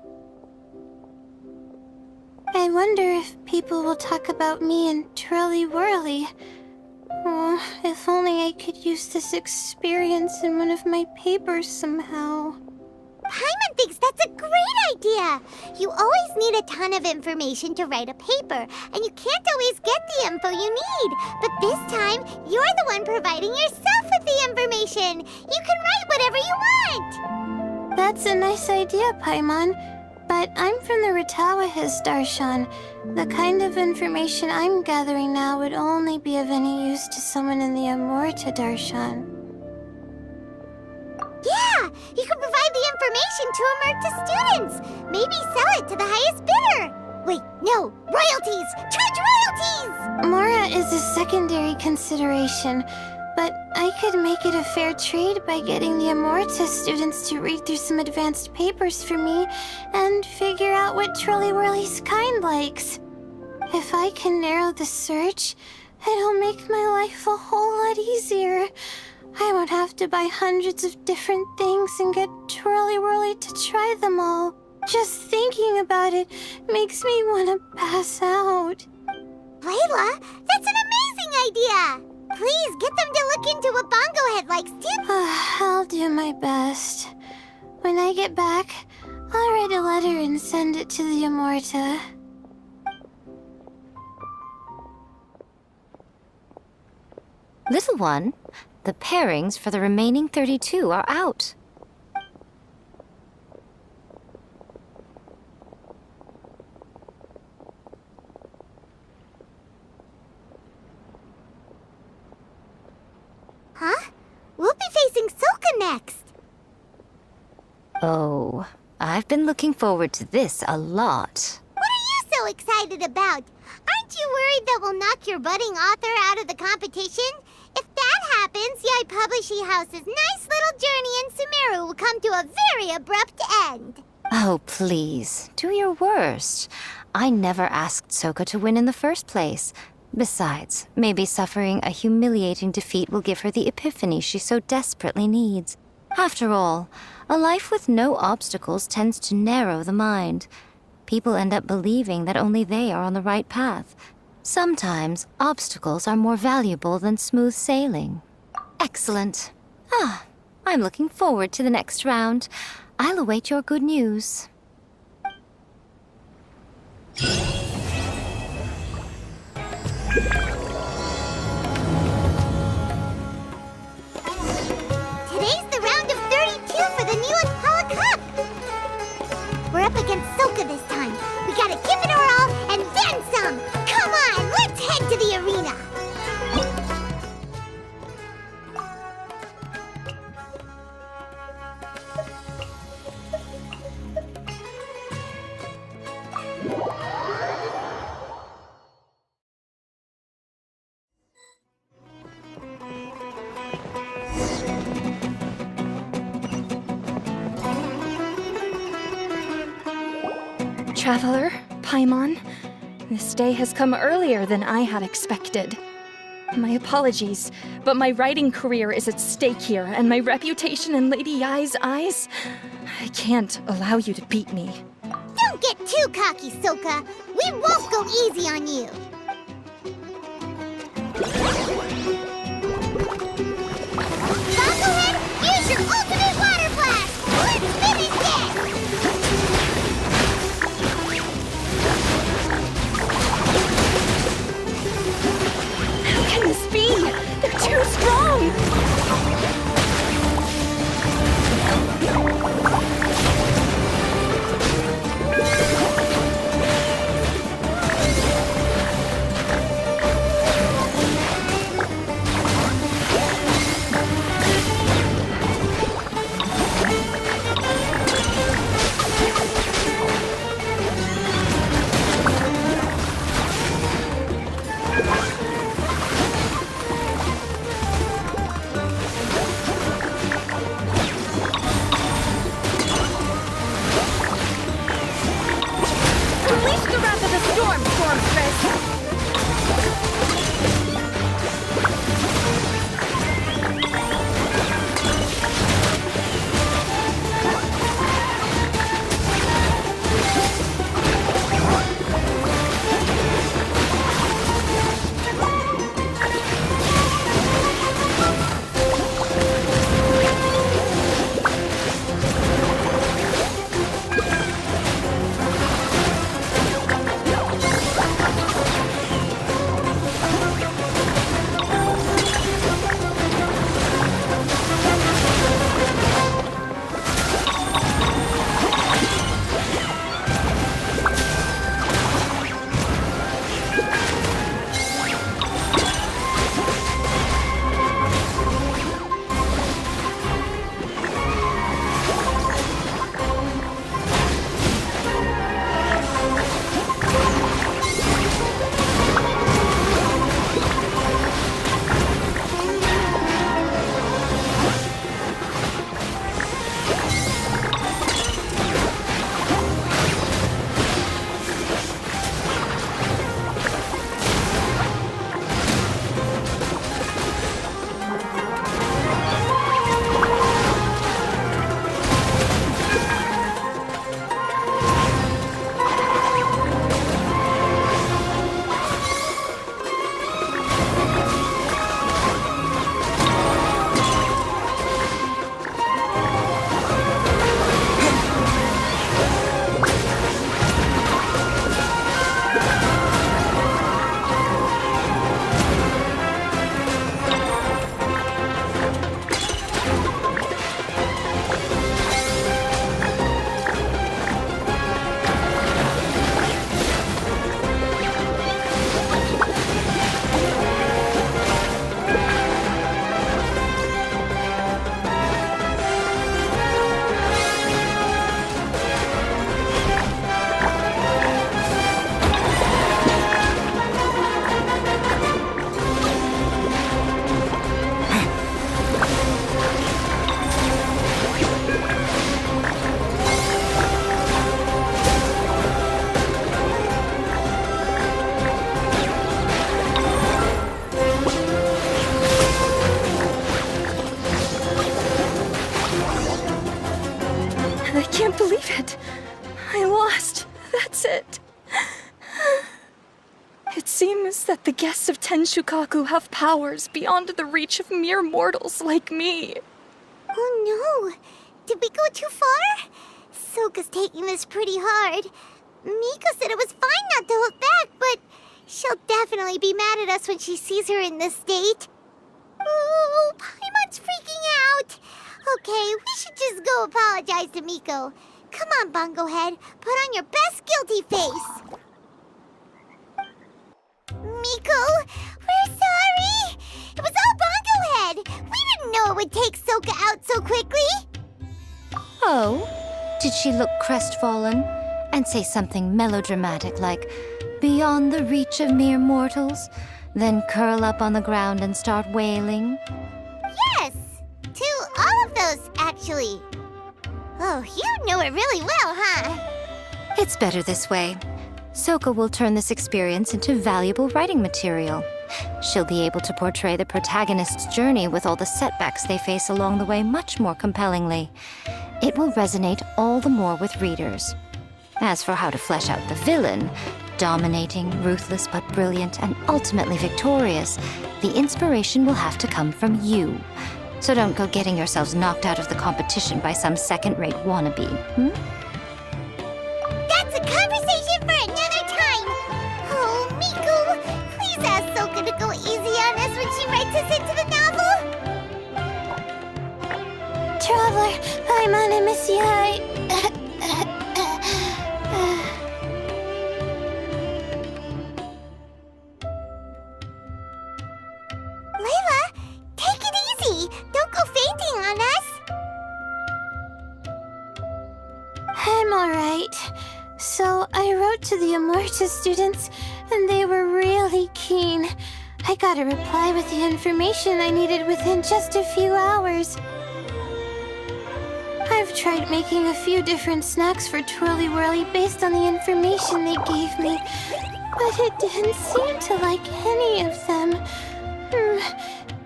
I wonder if people will talk about me and Twirly Whirly. Oh, if only I could use this experience in one of my papers somehow. Paimon thinks that's a great idea. You always need a ton of information to write a paper, and you can't always get the info you need. But this time, you're the one providing yourself with the information. You can write whatever you want. That's a nice idea, Paimon. But I'm from the Ratawahiz, Darshan. The kind of information I'm gathering now would only be of any use to someone in the Amorta, Darshan. Yeah, you can provide the information to Amurta students. Maybe sell it to the highest bidder. Wait, no, royalties! Charge royalties! Mora is a secondary consideration, but I could make it a fair trade by getting the Amorta students to read through some advanced papers for me and figure out what Twirly Whirly's kind likes. If I can narrow the search, it'll make my life a whole lot easier. I won't have to buy hundreds of different things and get Twirly Whirly to try them all. Just thinking about it makes me want to pass out. Layla, that's an amazing idea! Please get them to look into what Bongo Head likes too. I'll do my best. When I get back, I'll write a letter and send it to the Amorta. Little one, the pairings for the remaining 32 are out. Huh? We'll be facing Soka next. Oh, I've been looking forward to this a lot. What are you so excited about? Aren't you worried that we'll knock your budding author out of the competition? If that happens, Yai Publishing House's nice little journey in Sumeru will come to a very abrupt end. Oh, please, do your worst. I never asked Soka to win in the first place. Besides, maybe suffering a humiliating defeat will give her the epiphany she so desperately needs. After all, a life with no obstacles tends to narrow the mind. People end up believing that only they are on the right path. Sometimes, obstacles are more valuable than smooth sailing. Excellent. I'm looking forward to the next round. I'll await your good news. Today's the round of 32 for the Neelan Pala Cup. We're up against Soka this time. We gotta give it our all and then some. Come on, let's head to the arena. Traveler, Paimon, this day has come earlier than I had expected. My apologies, but my writing career is at stake here, and my reputation in Lady Yai's eyes. I can't allow you to beat me. Don't get too cocky, Soka. We won't go easy on you. Bobblehead, use your ultimate water blast. Let's finish this. How can this be? They're too strong! the wrath of the storm, Stormstress! I can't believe it. I lost. That's it. It seems that the guests of Tenshukaku have powers beyond the reach of mere mortals like me. Oh no! Did we go too far? Soka's taking this pretty hard. Miko said it was fine not to look back, but she'll definitely be mad at us when she sees her in this state. Oh, Paimon's freaking out! Okay, we should just go apologize to Miko. Come on, Bungo Head, put on your best guilty face. Miko, we're sorry! It was all Bungo Head! We didn't know it would take Soka out so quickly! Oh? Did she look crestfallen and say something melodramatic like, beyond the reach of mere mortals, then curl up on the ground and start wailing? Yes! To all of those, actually. Oh, you know it really well, huh? It's better this way. Soka will turn this experience into valuable writing material. She'll be able to portray the protagonist's journey with all the setbacks they face along the way much more compellingly. It will resonate all the more with readers. As for how to flesh out the villain, dominating, ruthless but brilliant, and ultimately victorious, the inspiration will have to come from you. So don't go getting yourselves knocked out of the competition by some second-rate wannabe, That's a conversation for another time! Oh, Miku, please ask Soka to go easy on us when she writes us into the novel! Traveler, Paimon, I miss you. Layla, take it easy! Don't go fainting on us! I'm alright. So I wrote to the Amorta students, and they were really keen. I got a reply with the information I needed within just a few hours. I I've tried making a few different snacks for Twirly Whirly based on the information they gave me, but it didn't seem to like any of them.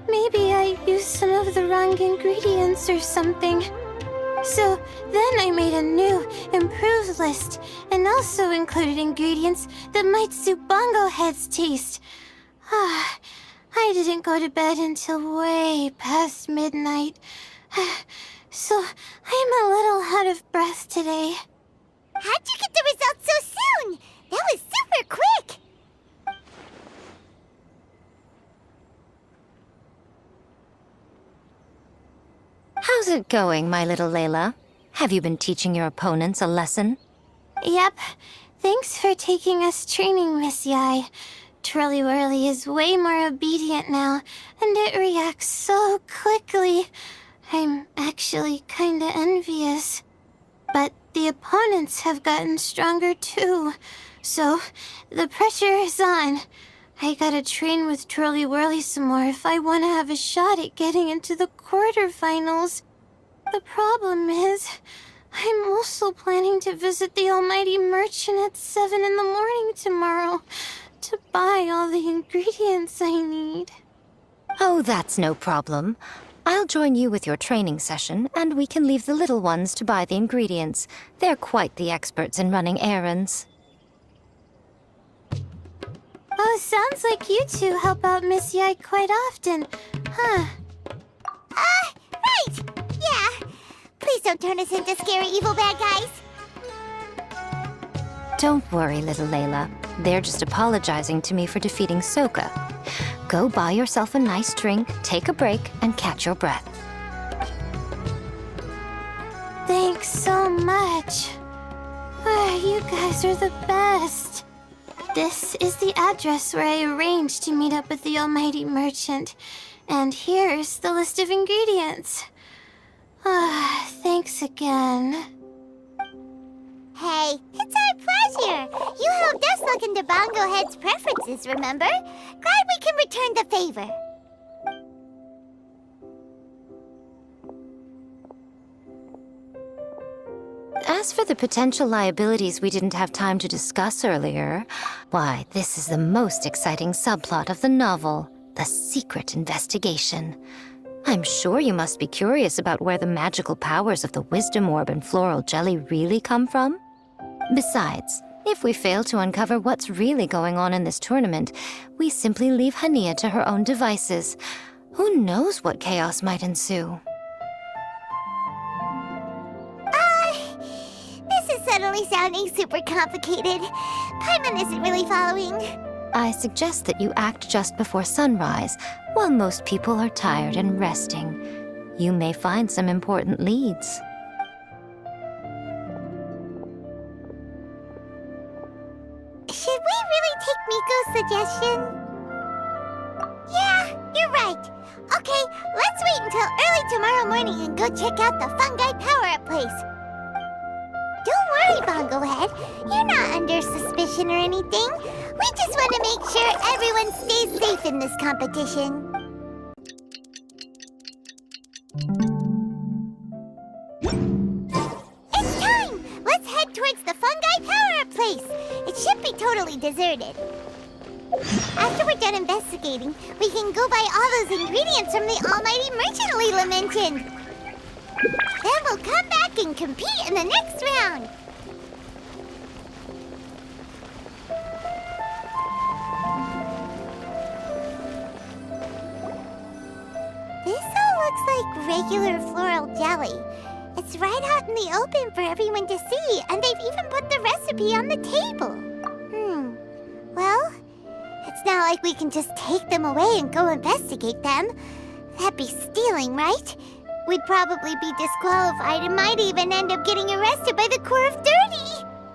Maybe I used some of the wrong ingredients or something. So then I made a new, improved list, and also included ingredients that might suit Bongo Head's taste. I didn't go to bed until way past midnight, so I'm a little out of breath today. How'd you get the results so soon? That was super quick! How's it going, my little Layla? Have you been teaching your opponents a lesson? Yep. Thanks for taking us training, Miss Yai. Twirly Whirly is way more obedient now, and it reacts so quickly. I'm actually kinda envious. But the opponents have gotten stronger too, so the pressure is on. I gotta train with Twirly Whirly some more if I want to have a shot at getting into the quarterfinals. The problem is, I'm also planning to visit the Almighty Merchant at 7 in the morning tomorrow to buy all the ingredients I need. Oh, that's no problem. I'll join you with your training session, and we can leave the little ones to buy the ingredients. They're quite the experts in running errands. Oh, sounds like you two help out Miss Yai quite often, huh? Right! Yeah. Please don't turn us into scary evil bad guys. Don't worry, little Layla. They're just apologizing to me for defeating Sokka. Go buy yourself a nice drink, take a break, and catch your breath. Thanks so much. You guys are the best. This is the address where I arranged to meet up with the Almighty Merchant. And here's the list of ingredients. Thanks again. Hey, it's our pleasure. You helped us look into Bongo Head's preferences, remember? Glad we can return the favor. As for the potential liabilities we didn't have time to discuss earlier, why, this is the most exciting subplot of the novel, the secret investigation. I'm sure you must be curious about where the magical powers of the Wisdom Orb and Floral Jelly really come from. Besides, if we fail to uncover what's really going on in this tournament, we simply leave Hania to her own devices. Who knows what chaos might ensue? This is suddenly sounding super complicated. Paimon isn't really following. I suggest that you act just before sunrise, while most people are tired and resting. You may find some important leads. Should we really take Miko's suggestion? Yeah, you're right. Okay, let's wait until early tomorrow morning and go check out the fungi power-up place. Don't worry, Bongo Head. You're not under suspicion or anything. We just want to make sure everyone stays safe in this competition. It's time! Let's head towards the fungi power-up place. It should be totally deserted. After we're done investigating, we can go buy all those ingredients from the Almighty Merchant Leela mentioned. Then we'll come back and compete in the next round. This all looks like regular floral jelly. It's right out in the open for everyone to see, and they've even put the recipe on the table. Well, it's not like we can just take them away and go investigate them. That'd be stealing, right? We'd probably be disqualified and might even end up getting arrested by the Corps of 30.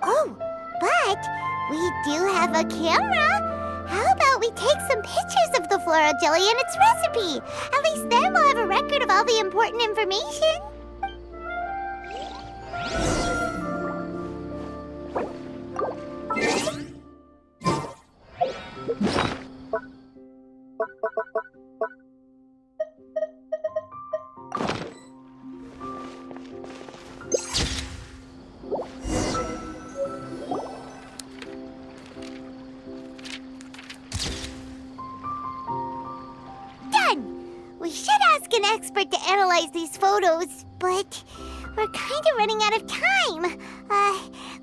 Oh, but we do have a camera. How about we take some pictures of the floral jelly and its recipe? At least then we'll have a record of all the important information. expert to analyze these photos, but we're kind of running out of time.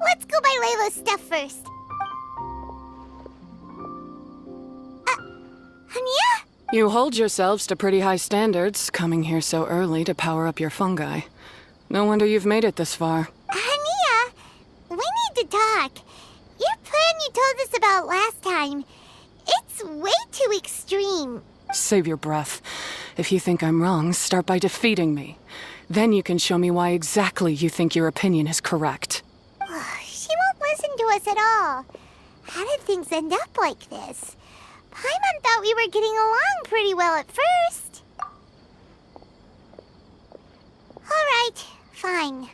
Let's go by Layla's stuff first. Hania? You hold yourselves to pretty high standards, coming here so early to power up your fungi. No wonder you've made it this far. Hania, we need to talk. Your plan you told us about last time, it's way too extreme. Save your breath. If you think I'm wrong, start by defeating me. Then you can show me why exactly you think your opinion is correct. She won't listen to us at all. How did things end up like this? Paimon thought we were getting along pretty well at first. All right, fine.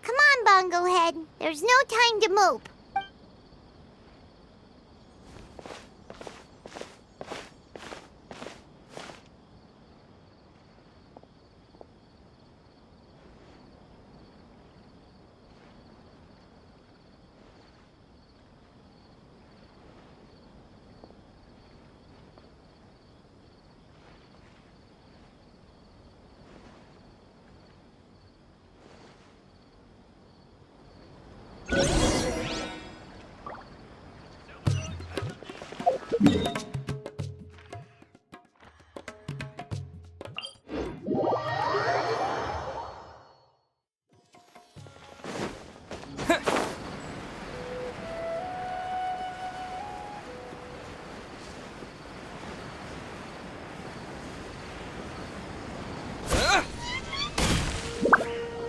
Come on, Bongo Head. There's no time to mope.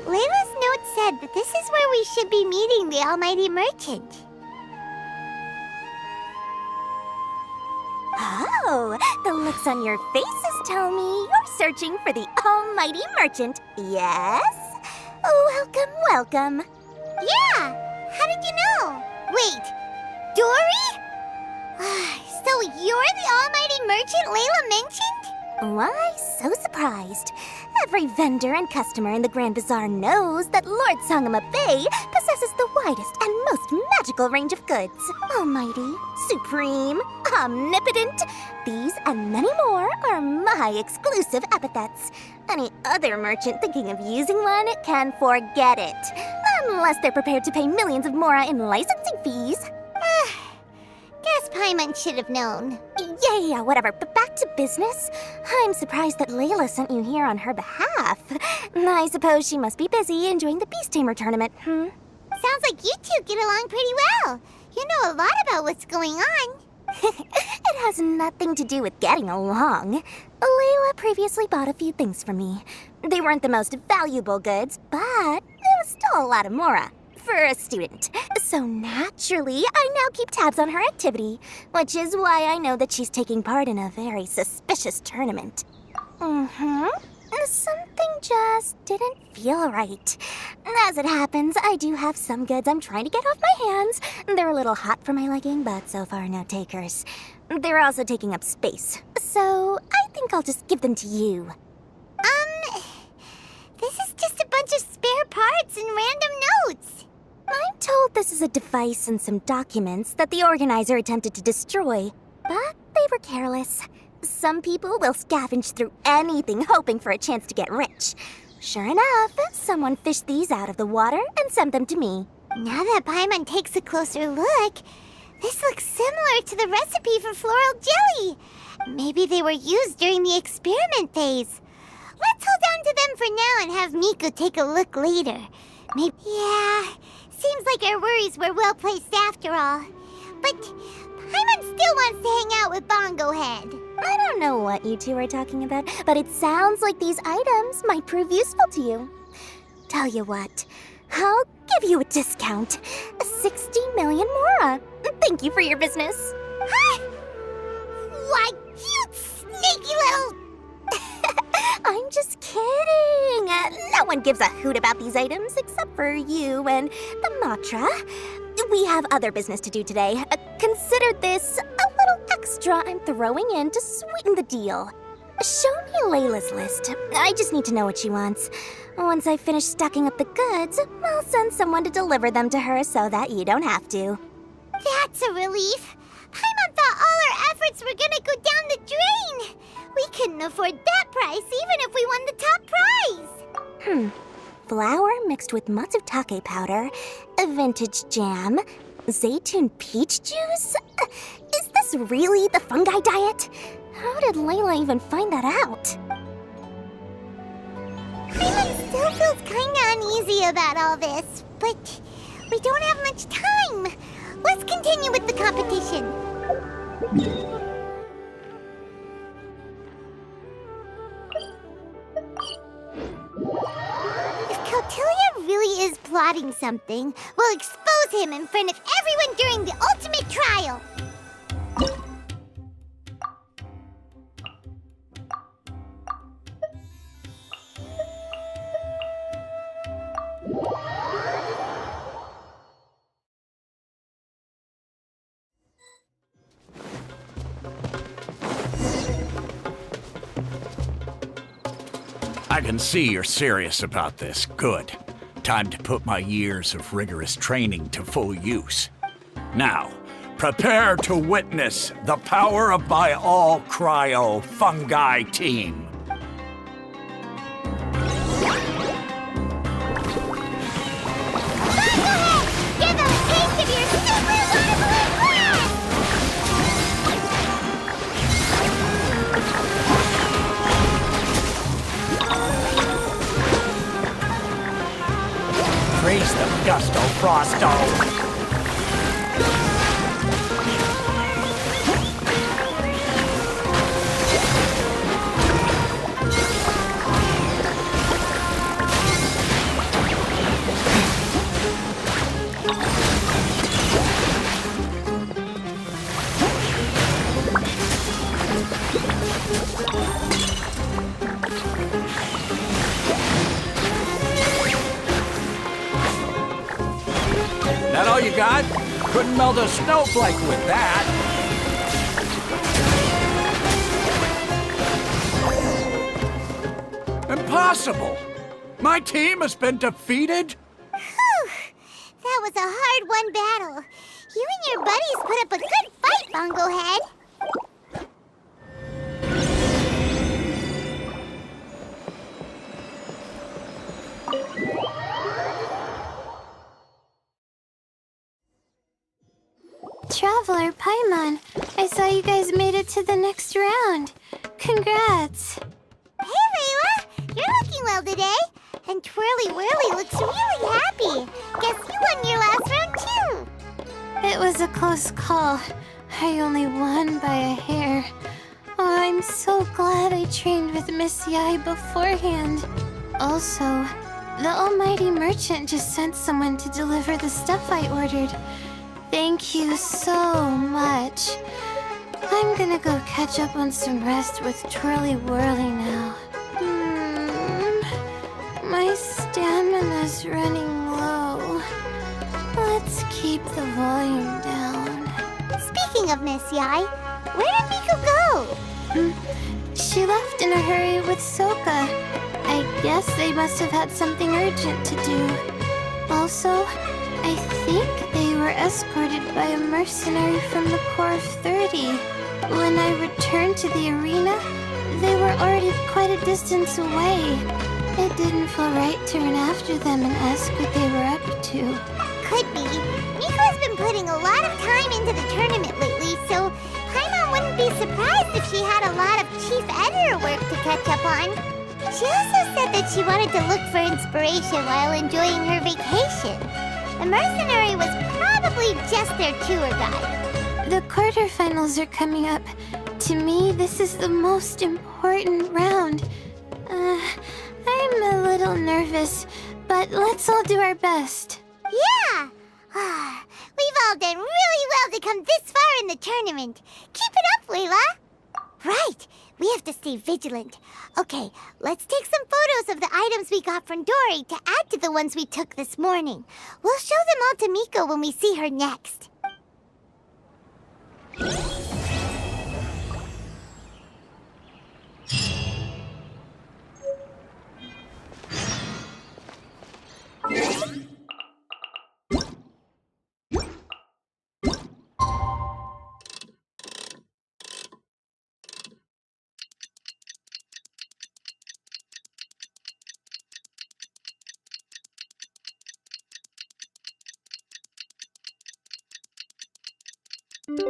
Layla's note said that this is where we should be meeting the Almighty Merchant. Oh, the looks on your faces tell me you're searching for the Almighty Merchant, yes? Welcome, welcome. Yeah! How did you know? Wait, Dory? So you're the Almighty Merchant Layla mentioned? Why so surprised? Every vendor and customer in the Grand Bazaar knows that Lord Sangama Bay possesses the widest and most magical range of goods. Almighty, supreme, omnipotent, these and many more are my exclusive epithets. Any other merchant thinking of using one can forget it. Unless they're prepared to pay millions of mora in licensing fees. Guess Paimon should have known. Yeah, whatever. But back to business. I'm surprised that Layla sent you here on her behalf. I suppose she must be busy enjoying the Beast Tamer tournament, Sounds like you two get along pretty well. You know a lot about what's going on. It has nothing to do with getting along. Layla previously bought a few things for me. They weren't the most valuable goods, but it was still a lot of mora for a student. So naturally, I now keep tabs on her activity, which is why I know that she's taking part in a very suspicious tournament. Something just didn't feel right. As it happens, I do have some goods I'm trying to get off my hands. They're a little hot for my liking, but so far no takers. They're also taking up space, so I think I'll just give them to you. This is just a bunch of spare parts and random notes. I'm told this is a device and some documents that the organizer attempted to destroy, but they were careless. Some people will scavenge through anything hoping for a chance to get rich. Sure enough, someone fished these out of the water and sent them to me. Now that Paimon takes a closer look, this looks similar to the recipe for floral jelly. Maybe they were used during the experiment phase. Let's hold on to them for now and have Miku take a look later. Maybe... Yeah, seems like our worries were well placed after all. But Paimon still wants to hang out with Bongo Head. I don't know what you two are talking about, but it sounds like these items might prove useful to you. Tell you what, I'll give you a discount. 60 million mora. Thank you for your business. Huh? Why, you sneaky little... I'm just kidding. No one gives a hoot about these items except for you and the Matra. We have other business to do today. Consider this a little extra I'm throwing in to sweeten the deal. Show me Layla's list. I just need to know what she wants. Once I finish stocking up the goods, I'll send someone to deliver them to her so that you don't have to. That's a relief. Paimon thought all our efforts were gonna go down the drain. We couldn't afford that price even if we won the top prize. Flour mixed with matsutake powder, a vintage jam, zaytun peach juice? Is this really the fungi diet? How did Layla even find that out? Paimon still feels kinda uneasy about all this, but we don't have much time. Let's continue with the competition. If Kautilya really is plotting something, we'll expose him in front of everyone during the ultimate trial. I can see you're serious about this. Good. Time to put my years of rigorous training to full use. Now, prepare to witness the power of my all-cryo fungi team. Give them a taste of your super waterballoon blast! Freeze them, Gusto Frosto! That all you got? Couldn't melt a snowflake with that. Impossible! My team has been defeated? Whew! That was a hard-won battle. You and your buddies put up a good fight, Bongo Head. Traveler, Paimon, I saw you guys made it to the next round. Congrats. Hey, Layla! You're looking well today. And Twirly Whirly looks really happy. Guess you won your last round, too. It was a close call. I only won by a hair. Oh, I'm so glad I trained with Miss Yai beforehand. Also, the almighty merchant just sent someone to deliver the stuff I ordered. Thank you so much. I'm gonna go catch up on some rest with Twirly Whirly now. My stamina's running low. Let's keep the volume down. Speaking of Miss Yai, where did Miko go? She left in a hurry with Soka. I guess they must have had something urgent to do. Also, I think they were escorted by a mercenary from the Corps of 30. When I returned to the arena, they were already quite a distance away. It didn't feel right to run after them and ask what they were up to. Could be. Miko's been putting a lot of time into the tournament lately, so Paimon wouldn't be surprised if she had a lot of chief editor work to catch up on. She also said that she wanted to look for inspiration while enjoying her vacation. The mercenary was probably just their tour guide. The quarterfinals are coming up. To me, this is the most important round. I'm a little nervous, but let's all do our best. Yeah! We've all done really well to come this far in the tournament. Keep it up, Layla! Right! We have to stay vigilant. Okay, let's take some photos of the items we got from Dory to add to the ones we took this morning. We'll show them all to Miko when we see her next. It's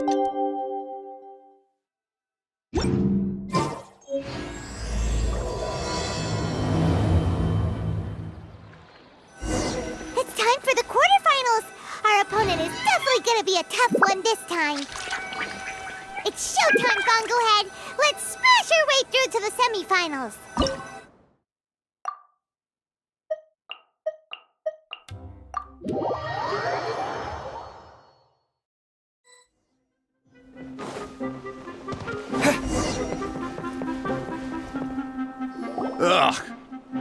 time for the quarterfinals! Our opponent is definitely gonna be a tough one this time. It's showtime, Bunglehead! Let's smash our way through to the semifinals! Ugh,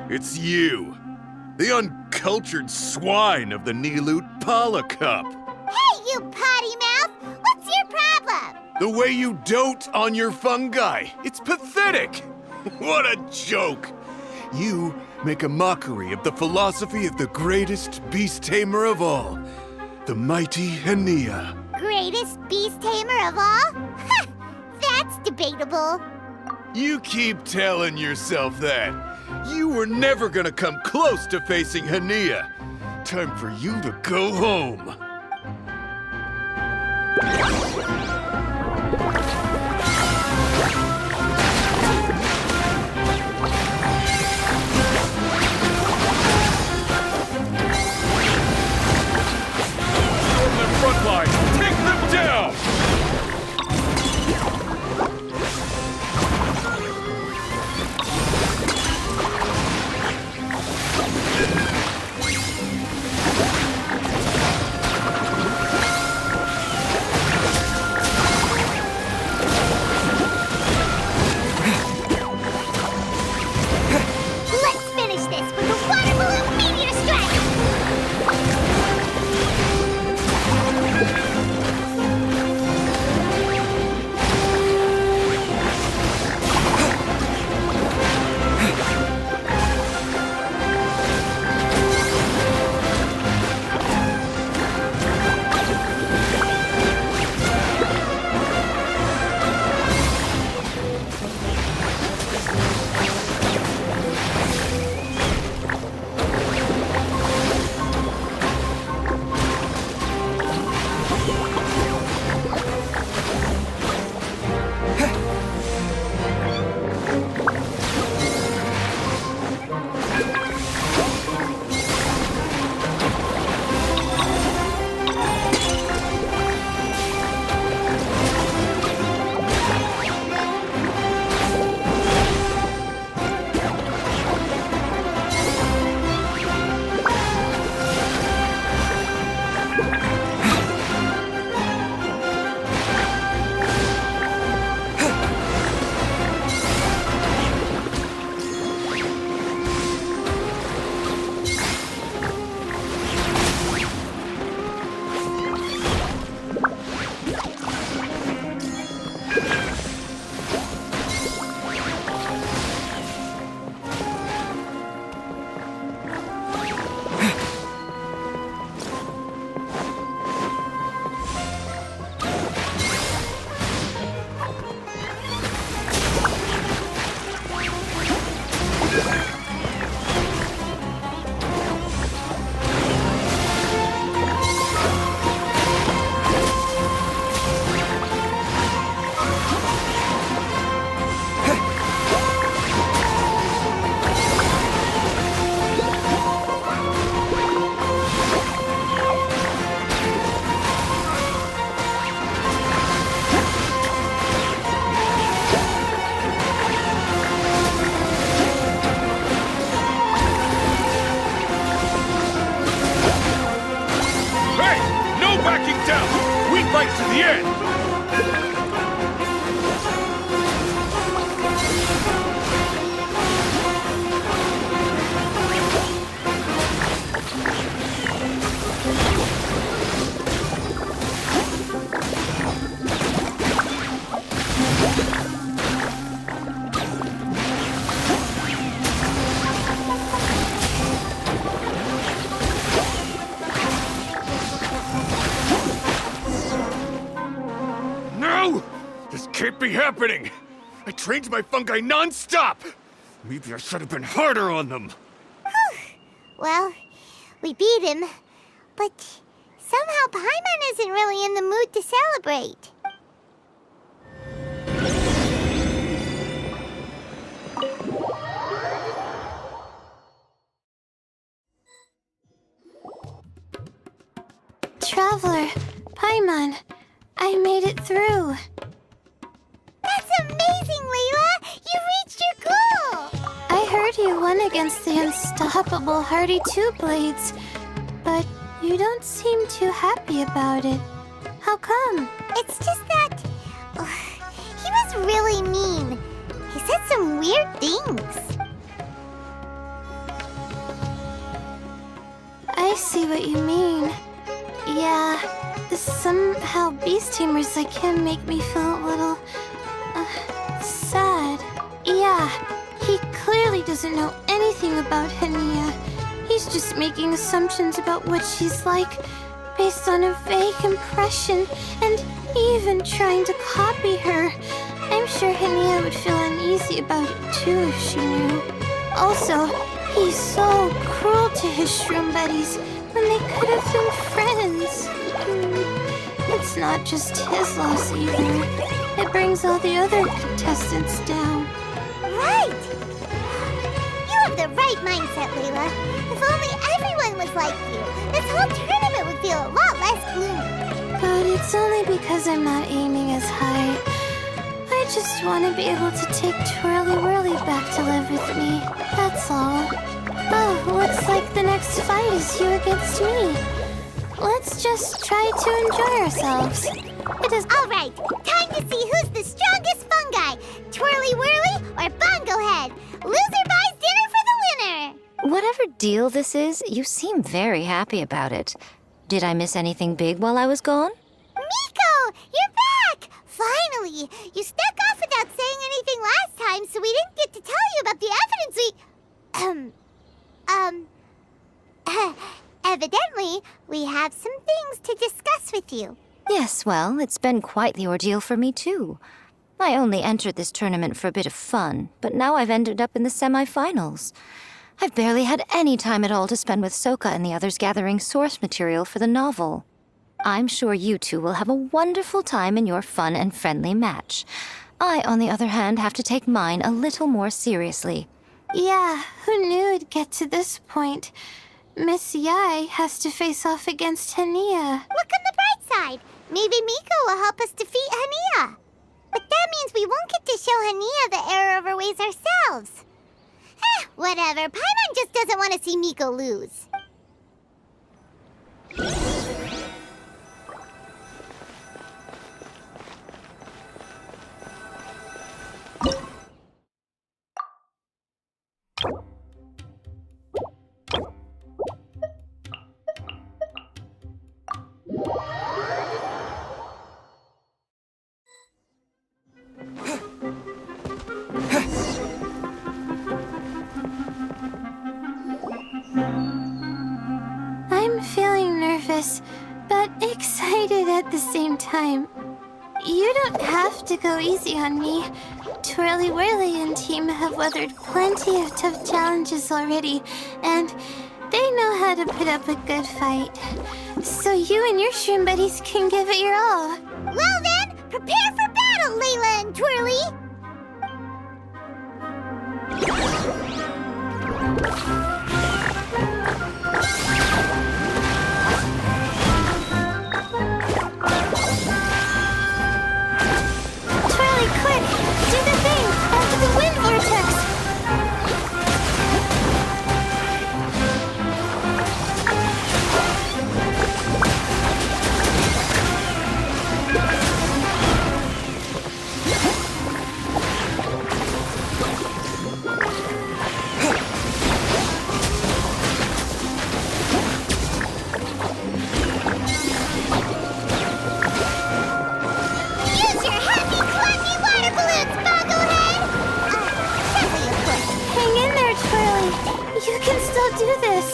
it's you. The uncultured swine of the Nilut Pala Cup. Hey, you potty mouth! What's your problem? The way you dote on your fungi. It's pathetic. What a joke. You make a mockery of the philosophy of the greatest beast tamer of all, the mighty Hania. Greatest beast tamer of all? Ha! That's debatable. You keep telling yourself that. You were never gonna come close to facing Hania. Time for you to go home. On the front line, take them down! Let's finish this with a water balloon meteor strike! fight to the end! No! This can't be happening! I trained my fungi non-stop! Maybe I should have been harder on them! Well, we beat him, but Somehow Paimon isn't really in the mood to celebrate. Traveler, Paimon, I made it through. That's amazing, Layla! You reached your goal! I heard you won against the unstoppable Hardy Two Blades, but you don't seem too happy about it. How come? It's just that... he was really mean. He said some weird things. I see what you mean. Yeah, somehow beast tamers like him make me feel a little... sad. Yeah, he clearly doesn't know anything about Hania. He's just making assumptions about what she's like, based on a vague impression, and even trying to copy her. I'm sure Hania would feel uneasy about it too if she knew. Also, he's so cruel to his shroom buddies when they could have been friends. It's not just his loss either. It brings all the other contestants down. Right! You have the right mindset, Layla. If only everyone was like you, this whole tournament would feel a lot less gloomy. But it's only because I'm not aiming as high. I just want to be able to take Twirly Whirly back to live with me. That's all. Oh, looks like the next fight is you against me. Let's just try to enjoy ourselves. It is... All right, time to see who's the strongest fungi, Twirly Whirly or Bongo Head. Loser buys dinner for the winner. Whatever deal this is, you seem very happy about it. Did I miss anything big while I was gone? Miko, you're back! Finally! You snuck off without saying anything last time, so we didn't get to tell you about the evidence evidently, we have some things to discuss with you. Yes, well, it's been quite the ordeal for me, too. I only entered this tournament for a bit of fun, but now I've ended up in the semi-finals. I've barely had any time at all to spend with Soka and the others gathering source material for the novel. I'm sure you two will have a wonderful time in your fun and friendly match. I, on the other hand, have to take mine a little more seriously. Yeah, who knew it'd get to this point? Miss Yai has to face off against Hania. Look on the bright side. Maybe Miko will help us defeat Hania. But that means we won't get to show Hania the error of our ways ourselves. Whatever. Paimon just doesn't want to see Miko lose. I'm feeling nervous, but excited at the same time. You don't have to go easy on me. Twirly Whirly and team have weathered plenty of tough challenges already, and they know how to put up a good fight. So you and your shroom buddies can give it your all. Well then, prepare for battle, Layla and Twirly! Twirly, quick! Do the thing! After the wind vortex! Use your happy, clappy water balloons, Bongo Head! Careful your foot. Hang in there, Twirly. You can still do this.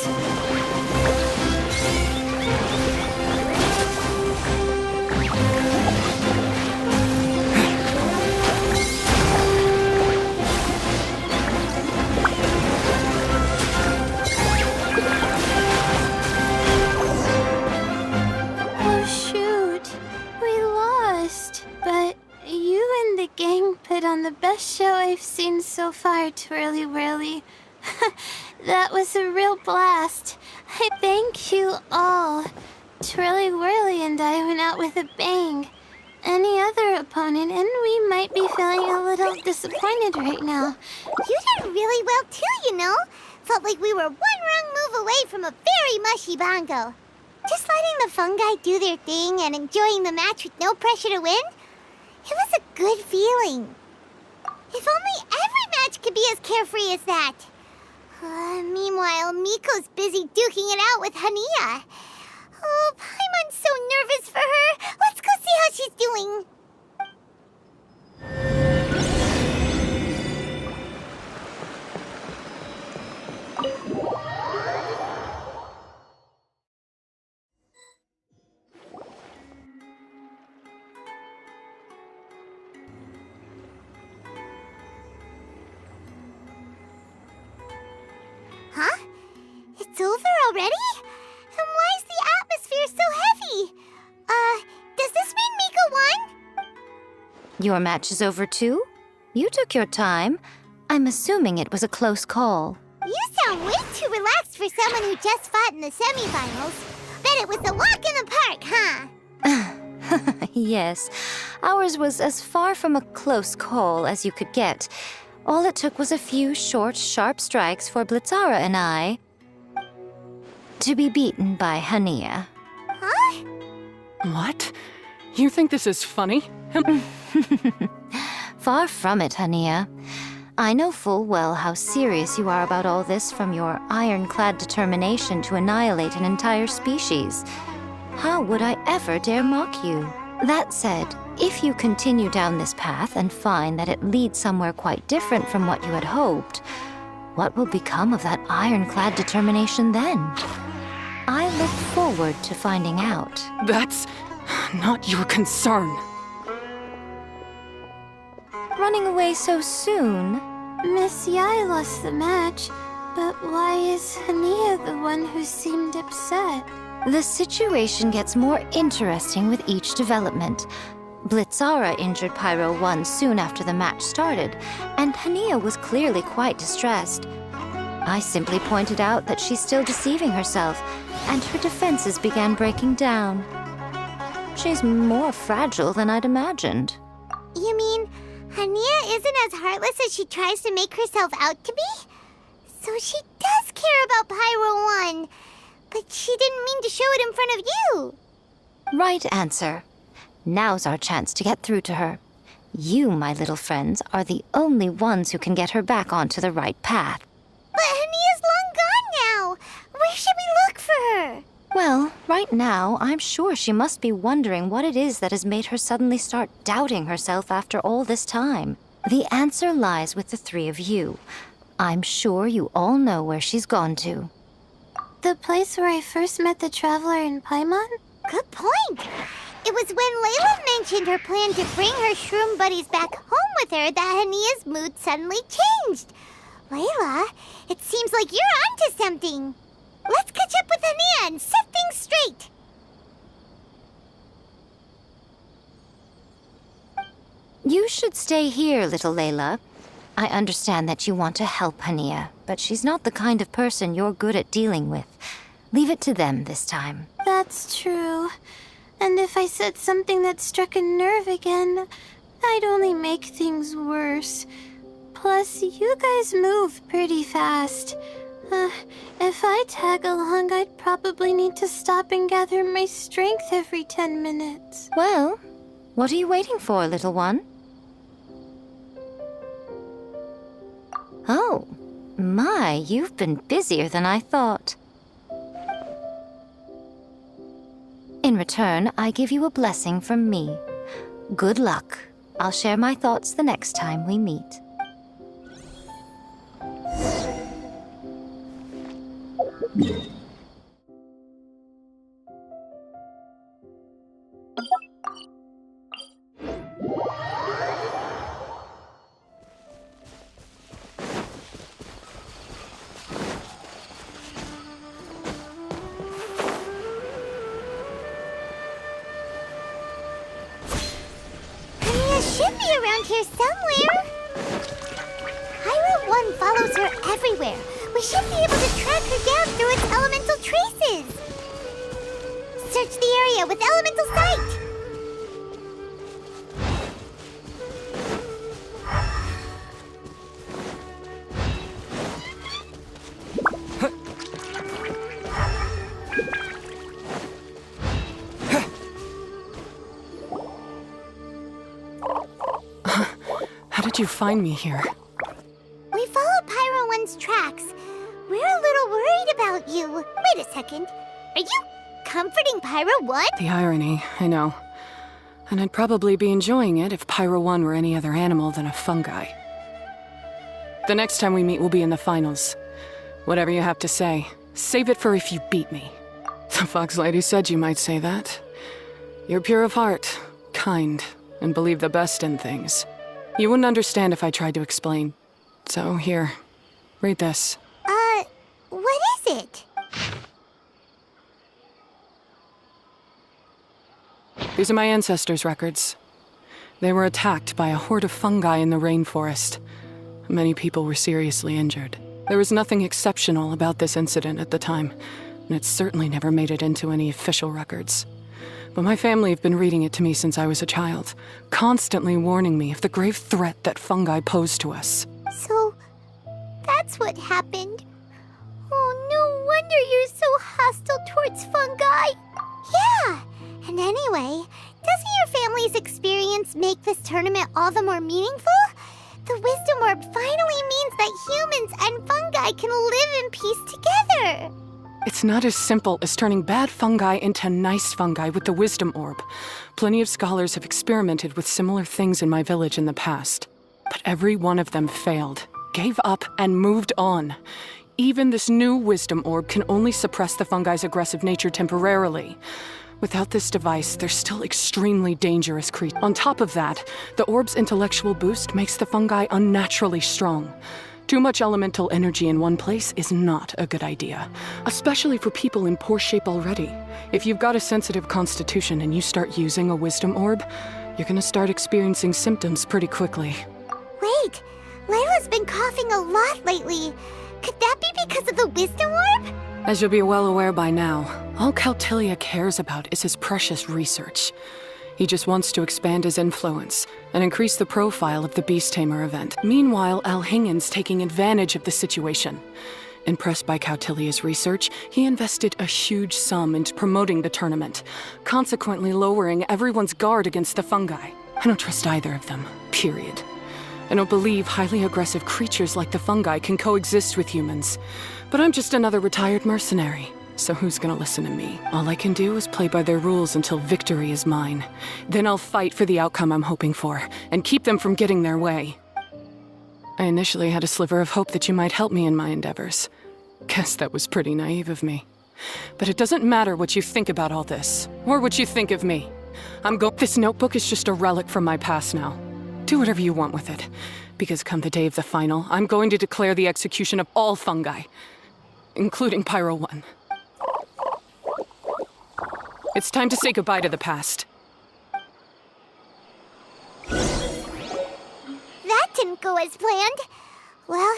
been the best show I've seen so far, Twirly Whirly. That was a real blast. I thank you all. Twirly Whirly and I went out with a bang. Any other opponent, and we might be feeling a little disappointed right now. You did really well too, you know. Felt like we were one wrong move away from a very mushy bongo. Just letting the fungi do their thing and enjoying the match with no pressure to win, it was a good feeling. If only every match could be as carefree as that. Meanwhile, Miko's busy duking it out with Hania. Oh, Paimon's so nervous for her. Let's go see how she's doing. Huh? It's over already? Then why is the atmosphere so heavy? Does this mean Miko won? Your match is over too? You took your time. I'm assuming it was a close call. You sound way too relaxed for someone who just fought in the semifinals. Bet it was a walk in the park, huh? Yes, ours was as far from a close call as you could get. All it took was a few short, sharp strikes for Blitzara and I to be beaten by Hania. Huh? What? You think this is funny? Far from it, Hania. I know full well how serious you are about all this from your ironclad determination to annihilate an entire species. How would I ever dare mock you? That said, if you continue down this path and find that it leads somewhere quite different from what you had hoped, what will become of that ironclad determination then? I look forward to finding out. That's not your concern. Running away so soon? Miss Yai lost the match, but why is Hania the one who seemed upset? The situation gets more interesting with each development. Blitzara injured Pyro 1 soon after the match started, and Hania was clearly quite distressed. I simply pointed out that she's still deceiving herself, and her defenses began breaking down. She's more fragile than I'd imagined. You mean Hania isn't as heartless as she tries to make herself out to be? So she does care about Pyro 1, but she didn't mean to show it in front of you. Right answer. Now's our chance to get through to her. You, my little friends, are the only ones who can get her back onto the right path. But Hania's long gone now. Where should we look for her? Well, right now, I'm sure she must be wondering what it is that has made her suddenly start doubting herself after all this time. The answer lies with the three of you. I'm sure you all know where she's gone to. The place where I first met the Traveler in Paimon? Good point. It was when Layla mentioned her plan to bring her shroom buddies back home with her that Hania's mood suddenly changed. Layla, it seems like you're onto something. Let's catch up with Hania and set things straight. You should stay here, little Layla. I understand that you want to help Hania, but she's not the kind of person you're good at dealing with. Leave it to them this time. That's true. And if I said something that struck a nerve again, I'd only make things worse. Plus, you guys move pretty fast. If I tag along, I'd probably need to stop and gather my strength every 10 minutes. Well, what are you waiting for, little one? Oh, my, you've been busier than I thought. In return, I give you a blessing from me. Good luck. I'll share my thoughts the next time we meet. Hania should be around here somewhere. 1 follows her everywhere. We should be able to track her down through its elemental traces. Search the area with elemental sight. How did you find me here? We followed Pyro 1's tracks. We're a little worried about you. Wait a second. Are you comforting Pyro 1? The irony, I know. And I'd probably be enjoying it if Pyro 1 were any other animal than a fungi. The next time we meet will be in the finals. Whatever you have to say, save it for if you beat me. The Fox Lady said you might say that. You're pure of heart, kind, and believe the best in things. You wouldn't understand if I tried to explain. So here, read this. What is it? These are my ancestors' records. They were attacked by a horde of fungi in the rainforest. Many people were seriously injured. There was nothing exceptional about this incident at the time, and it certainly never made it into any official records. But my family have been reading it to me since I was a child, constantly warning me of the grave threat that fungi pose to us. So, that's what happened. Oh, no wonder you're so hostile towards fungi. Yeah, and anyway, doesn't your family's experience make this tournament all the more meaningful? The Wisdom Orb finally means that humans and fungi can live in peace together. It's not as simple as turning bad fungi into nice fungi with the Wisdom Orb. Plenty of scholars have experimented with similar things in my village in the past. But every one of them failed, gave up, and moved on. Even this new Wisdom Orb can only suppress the fungi's aggressive nature temporarily. Without this device, they're still extremely dangerous creatures. On top of that, the orb's intellectual boost makes the fungi unnaturally strong. Too much elemental energy in one place is not a good idea, especially for people in poor shape already. If you've got a sensitive constitution and you start using a Wisdom Orb, you're gonna start experiencing symptoms pretty quickly. Wait, Layla's been coughing a lot lately. Could that be because of the Wisdom Orb? As you'll be well aware by now, all Caltilia cares about is his precious research. He just wants to expand his influence and increase the profile of the Beast Tamer event. Meanwhile, Alhingen's taking advantage of the situation. Impressed by Cautilia's research, he invested a huge sum into promoting the tournament, consequently lowering everyone's guard against the fungi. I don't trust either of them, period. I don't believe highly aggressive creatures like the fungi can coexist with humans. But I'm just another retired mercenary. So who's gonna listen to me? All I can do is play by their rules until victory is mine. Then I'll fight for the outcome I'm hoping for, and keep them from getting their way. I initially had a sliver of hope that you might help me in my endeavors. Guess that was pretty naive of me. But it doesn't matter what you think about all this, or what you think of me. This notebook is just a relic from my past now. Do whatever you want with it, because come the day of the final, I'm going to declare the execution of all fungi, including Pyro 1. It's time to say goodbye to the past. That didn't go as planned. Well,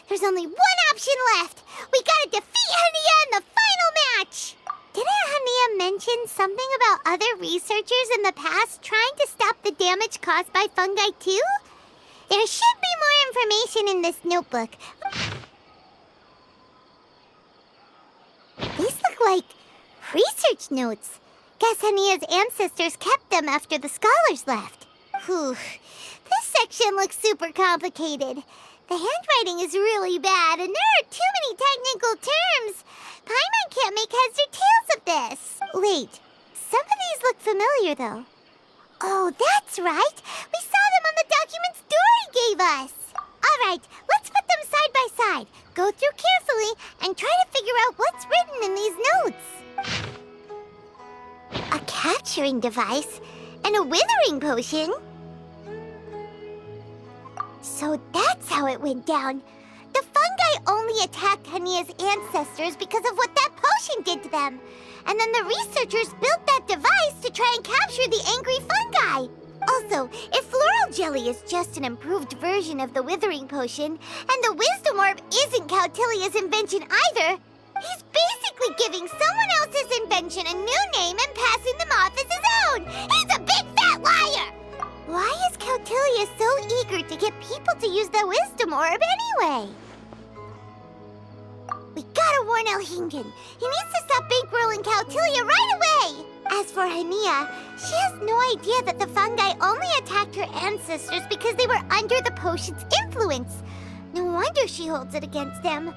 there's only one option left. We gotta defeat Hania in the final match. Didn't Hania mention something about other researchers in the past trying to stop the damage caused by fungi too? There should be more information in this notebook. These look like research notes. Guess Hania's ancestors kept them after the scholars left. Whew. This section looks super complicated. The handwriting is really bad, and there are too many technical terms. Paimon can't make heads or tails of this. Wait, some of these look familiar, though. Oh, that's right. We saw them on the documents Dory gave us. All right, let's put them side by side. Go through carefully and try to figure out what's written in these notes. A capturing device and a withering potion. So that's how it went down. The fungi only attacked Hania's ancestors because of what that potion did to them. And then the researchers built that device to try and capture the angry fungi. Also, if Floral jelly is just an improved version of the withering potion, and the wisdom orb isn't Cautilia's invention either. He's basically giving someone else's invention a new name and passing them off as his own. He's a big fat liar! Why is Cautilia so eager to get people to use the wisdom orb anyway? We gotta warn Elhingen. He needs to stop bankrolling Cautilia right away! As for Hania, she has no idea that the fungi only attacked her ancestors because they were under the potion's influence. No wonder she holds it against them.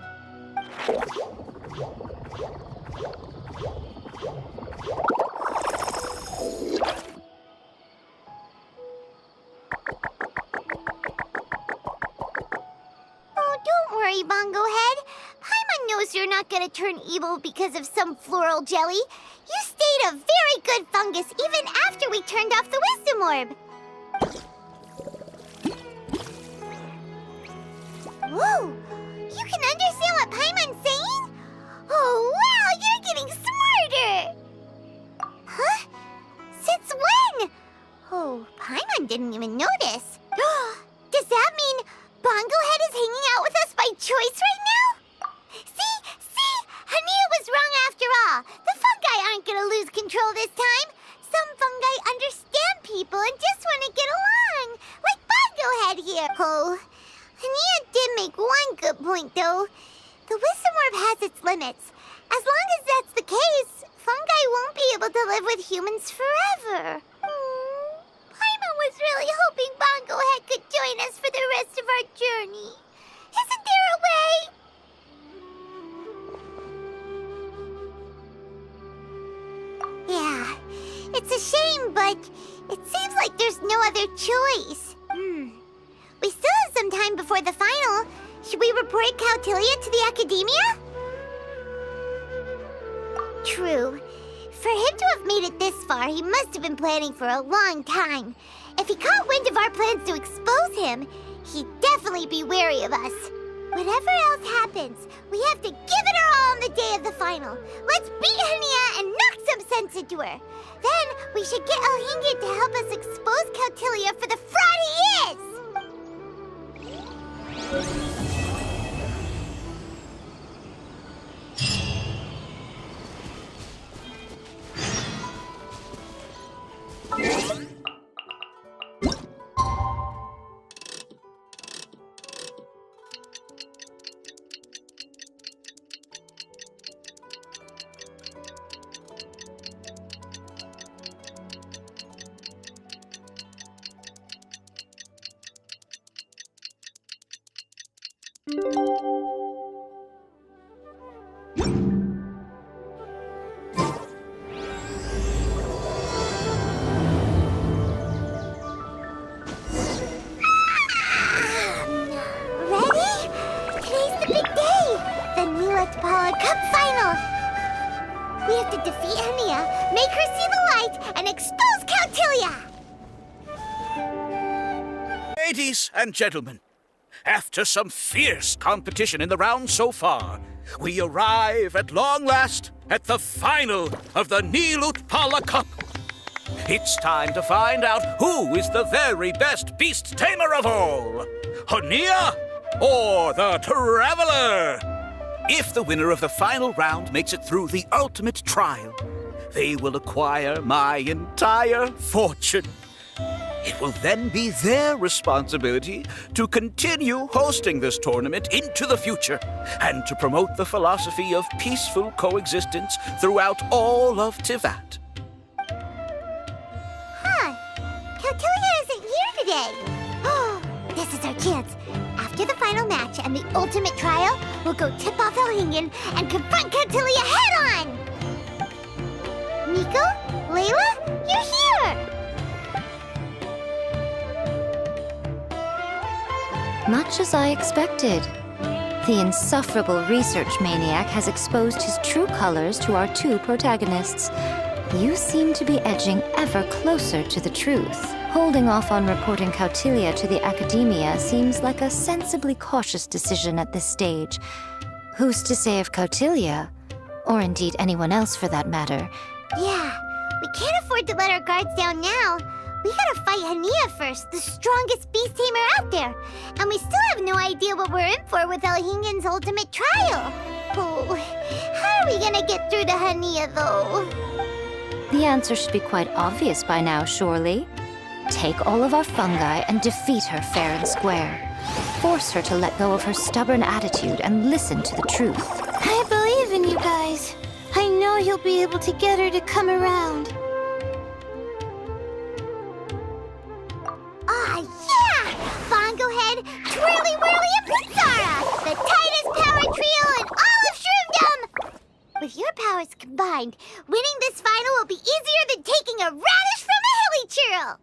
Oh, don't worry, Bongo Head. Paimon knows you're not gonna turn evil because of some floral jelly. You stayed a very good fungus even after we turned off the wisdom orb. Whoa! You can understand what Paimon's saying? Oh, wow! You're getting smarter! Huh? Since when? Oh, Paimon didn't even notice. Does that mean Bongo Head is hanging out with us by choice right now? See? Hania was wrong after all. The fungi aren't gonna lose control this time. Some fungi understand people and just want to get along. Like Bongo Head here. Oh, Hania did make one good point, though. The wisdom orb has its limits. As long as that's the case, fungi won't be able to live with humans forever. Paimon was really hoping Bongo Head could join us for the rest of our journey. Isn't there a way? Yeah, it's a shame, but it seems like there's no other choice. We still have some time before the final. Should we report Cautilia to the Academia? True. For him to have made it this far, he must have been planning for a long time. If he caught wind of our plans to expose him, he'd definitely be wary of us. Whatever else happens, we have to give it our all on the day of the final. Let's beat Hania and knock some sense into her. Then we should get Elhingen to help us expose Cautilia for the fraud he is! Ladies and gentlemen, after some fierce competition in the round so far, we arrive at long last at the final of the Nilut Pala Cup. It's time to find out who is the very best beast tamer of all, Hania or the Traveler. If the winner of the final round makes it through the ultimate trial, they will acquire my entire fortune. It will then be their responsibility to continue hosting this tournament into the future and to promote the philosophy of peaceful coexistence throughout all of Tivat. Cautilia isn't here today. Oh, this is our chance. After the final match and the ultimate trial, we'll go tip off Elhingen and confront Cautilia head-on! Nico? Layla? You're here! Much as I expected. The insufferable research maniac has exposed his true colors to our two protagonists. You seem to be edging ever closer to the truth. Holding off on reporting Cautilia to the Academia seems like a sensibly cautious decision at this stage. Who's to say if Cautilia, or indeed anyone else for that matter... Yeah, we can't afford to let our guards down now. We gotta fight Hania first, the strongest beast tamer out there. And we still have no idea what we're in for with Elhingen's ultimate trial. Oh, how are we gonna get through to Hania, though? The answer should be quite obvious by now, surely. Take all of our fungi and defeat her fair and square. Force her to let go of her stubborn attitude and listen to the truth. I believe in you guys. I know you'll be able to get her to come around. Ah, yeah! Bongo Head, Twirly Whirly, and Pizzara! The tightest power trio in all of Shroomdom! With your powers combined, winning this final will be easier than taking a radish from a hilly churl!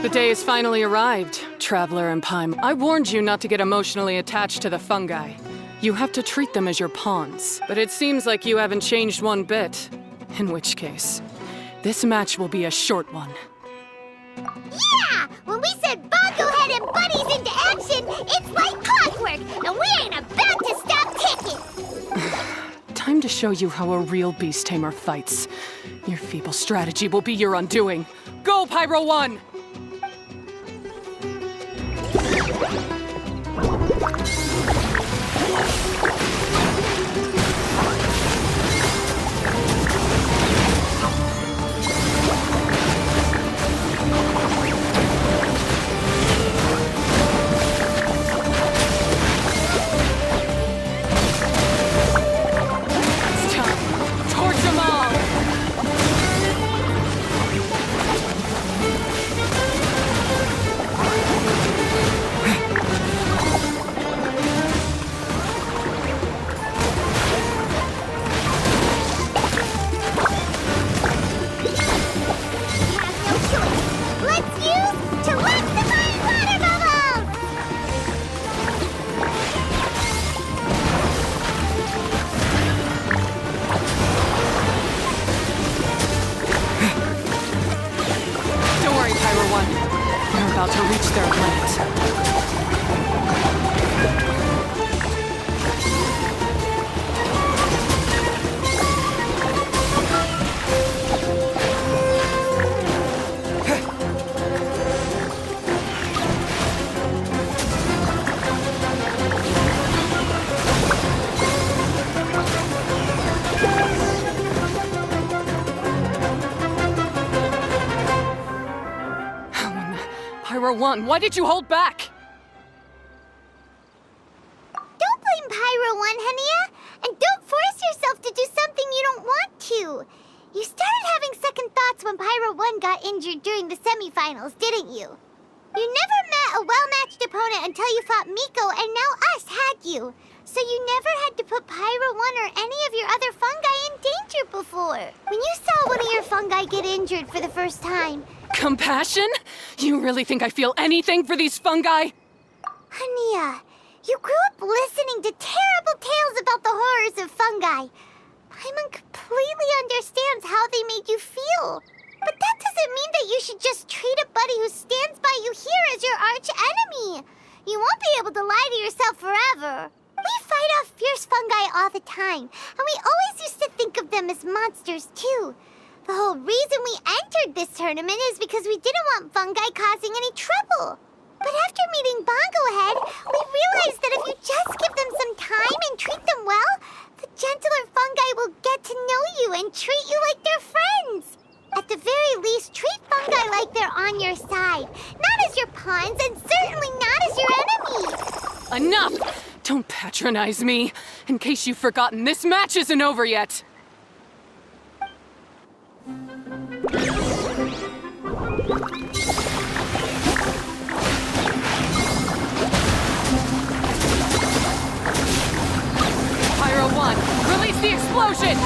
The day has finally arrived, Traveler and Paimon. I warned you not to get emotionally attached to the fungi. You have to treat them as your pawns. But it seems like you haven't changed one bit. In which case, this match will be a short one. Yeah! When we send Bongo Head and buddies into action, it's like clockwork, and we ain't about to stop ticking! Time to show you how a real beast tamer fights. Your feeble strategy will be your undoing. Go, Pyro 1! It's time. Torch them all! About to reach their planet. Pyro 1, why did you hold back? Don't blame Pyro 1, Hania! And don't force yourself to do something you don't want to! You started having second thoughts when Pyro 1 got injured during the semifinals, didn't you? You never met a well-matched opponent until you fought Miko, and now us had you. So you never had to put Pyro 1 or any of your other fungi in danger before. When you saw one of your fungi get injured for the first time... Compassion? You really think I feel anything for these fungi? Hania, you grew up listening to terrible tales about the horrors of fungi. Paimon completely understands how they made you feel. But that doesn't mean that you should just treat a buddy who stands by you here as your arch enemy. You won't be able to lie to yourself forever. We fight off fierce fungi all the time, and we always used to think of them as monsters too. The whole reason we entered this tournament is because we didn't want fungi causing any trouble. But after meeting Bongo Head, we realized that if you just give them some time and treat them well, the gentler fungi will get to know you and treat you like they're friends. At the very least, treat fungi like they're on your side, not as your pawns and certainly not as your enemies. Enough! Don't patronize me. In case you've forgotten, this match isn't over yet. Pyro 1, release the explosion!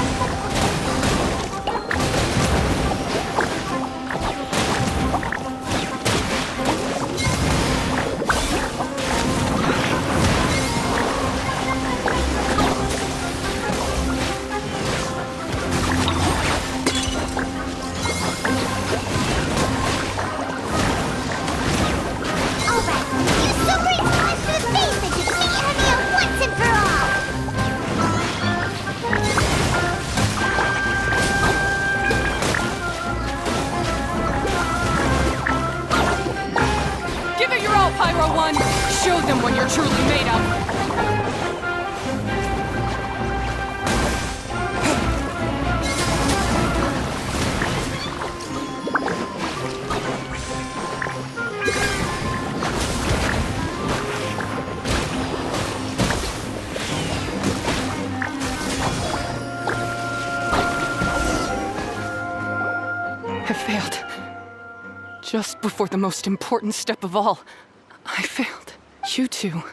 Just before the most important step of all, I failed. You two,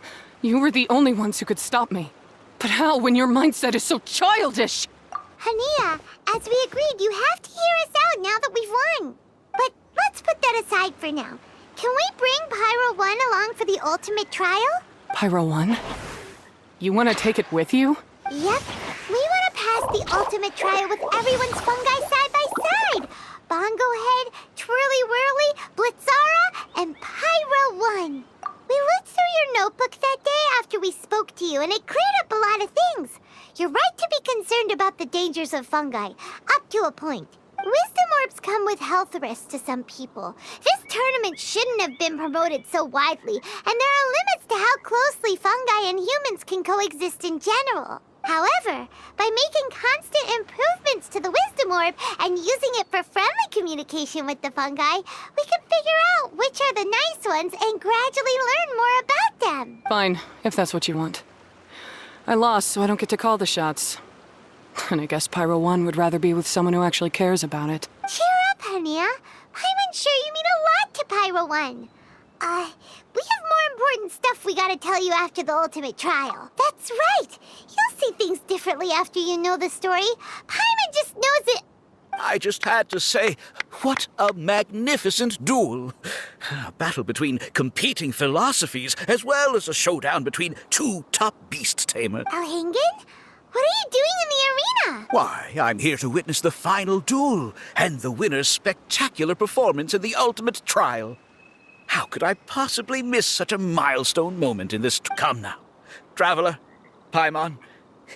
you were the only ones who could stop me. But how when your mindset is so childish? Hania, as we agreed, you have to hear us out now that we've won. But let's put that aside for now. Can we bring Pyro 1 along for the ultimate trial? Pyro 1? You want to take it with you? Yep. We want to pass the ultimate trial with everyone's fungi side by side. Bongo Head, Twirly Whirly, Blitzara, and Pyro 1. We looked through your notebook that day after we spoke to you, and it cleared up a lot of things. You're right to be concerned about the dangers of fungi, up to a point. Wisdom orbs come with health risks to some people. This tournament shouldn't have been promoted so widely, and there are limits to how closely fungi and humans can coexist in general. However, by making constant improvements to the Wisdom Orb and using it for friendly communication with the fungi, we can figure out which are the nice ones and gradually learn more about them. Fine, if that's what you want. I lost, so I don't get to call the shots. And I guess Pyro 1 would rather be with someone who actually cares about it. Cheer up, Hania. I'm sure you mean a lot to Pyro 1. We have more important stuff we gotta tell you after the ultimate trial. That's right. You'll see things differently after you know the story. Paimon just knows it. I just had to say, what a magnificent duel. A battle between competing philosophies, as well as a showdown between two top beast tamers. Alhingen? What are you doing in the arena? Why, I'm here to witness the final duel and the winner's spectacular performance in the ultimate trial. How could I possibly miss such a milestone moment in this? Come now, Traveler, Paimon,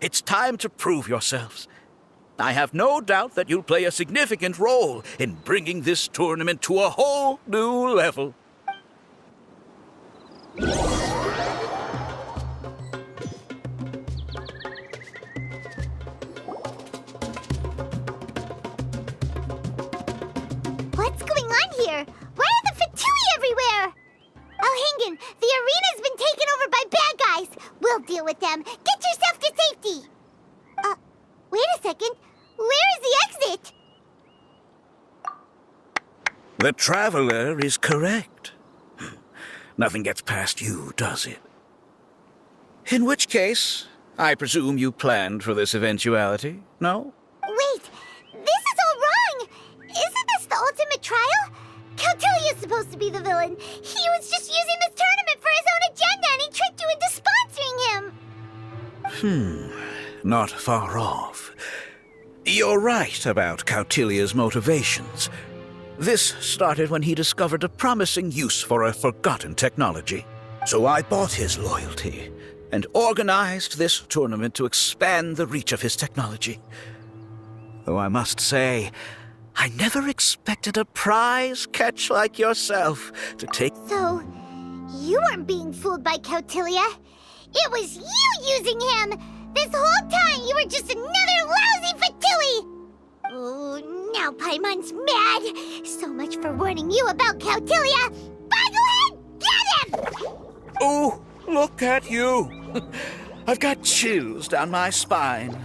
it's time to prove yourselves. I have no doubt that you'll play a significant role in bringing this tournament to a whole new level. What's going on here? Why are the Fatui everywhere? Alhingen, the arena's been taken over by bad guys. We'll deal with them. Get yourself to safety. Wait a second. Where is the exit? The Traveler is correct. Nothing gets past you, does it? In which case, I presume you planned for this eventuality, no? Wait, this is all wrong. Isn't this the ultimate trial? Cautilia's supposed to be the villain. He was just using this tournament for his own agenda, and he tricked you into sponsoring him. Not far off. You're right about Cautilia's motivations. This started when he discovered a promising use for a forgotten technology. So I bought his loyalty and organized this tournament to expand the reach of his technology. Though I must say, I never expected a prize catch like yourself to take... So, you weren't being fooled by Cautilia. It was you using him! This whole time you were just another lousy Fatui! Oh, now Paimon's mad. So much for warning you about Cautilia. Boglehead, get him! Oh, look at you! I've got chills down my spine.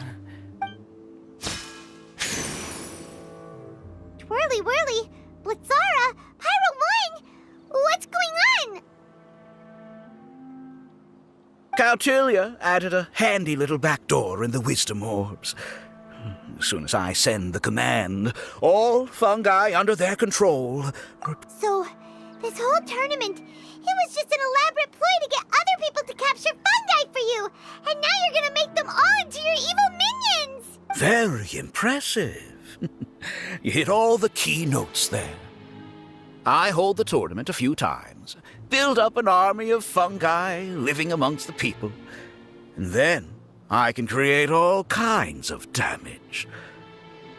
Twirly Whirly, Blitzara, Pyro 1, what's going on? Cautilia added a handy little back door in the Wisdom Orbs. As soon as I send the command, all fungi under their control... So, this whole tournament, it was just an elaborate ploy to get other people to capture fungi for you! And now you're gonna make them all into your evil minions! Very impressive. You hit all the key notes there. I hold the tournament a few times, build up an army of fungi living amongst the people, and then I can create all kinds of damage.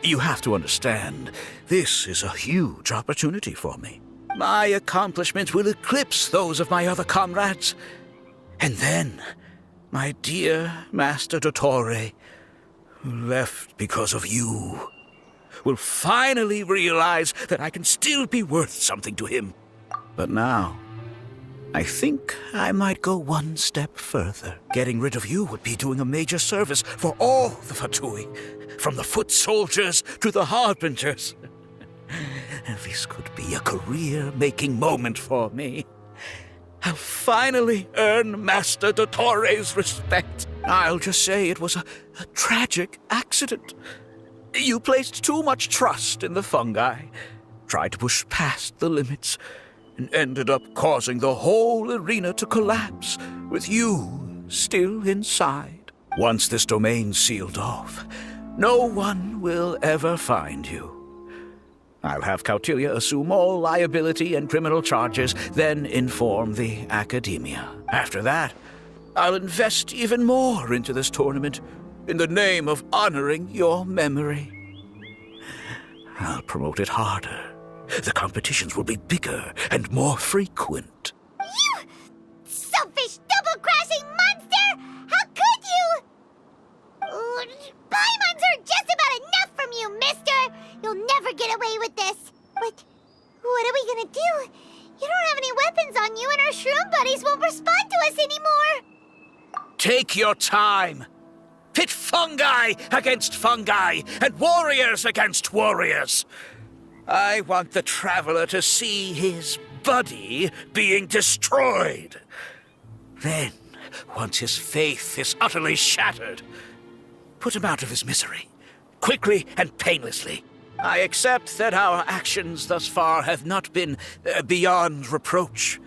You have to understand, this is a huge opportunity for me. My accomplishments will eclipse those of my other comrades. And then, my dear Master Dottore, who left because of you, will finally realize that I can still be worth something to him. But now, I think I might go one step further. Getting rid of you would be doing a major service for all the Fatui, from the foot soldiers to the harbingers. This could be a career-making moment for me. I'll finally earn Master Dottore's respect. I'll just say it was a tragic accident. You placed too much trust in the fungi, tried to push past the limits, and ended up causing the whole arena to collapse, with you still inside. Once this domain's sealed off, no one will ever find you. I'll have Cautilia assume all liability and criminal charges, then inform the Academia. After that, I'll invest even more into this tournament in the name of honoring your memory. I'll promote it harder. The competitions will be bigger and more frequent. You selfish, double-crashing monster! How could you? Paimons are just about enough from you, mister! You'll never get away with this. But what are we gonna do? You don't have any weapons on you, and our shroom buddies won't respond to us anymore. Take your time. Pit fungi against fungi, and warriors against warriors. I want the Traveler to see his buddy being destroyed. Then, once his faith is utterly shattered, put him out of his misery, quickly and painlessly. I accept that our actions thus far have not been beyond reproach.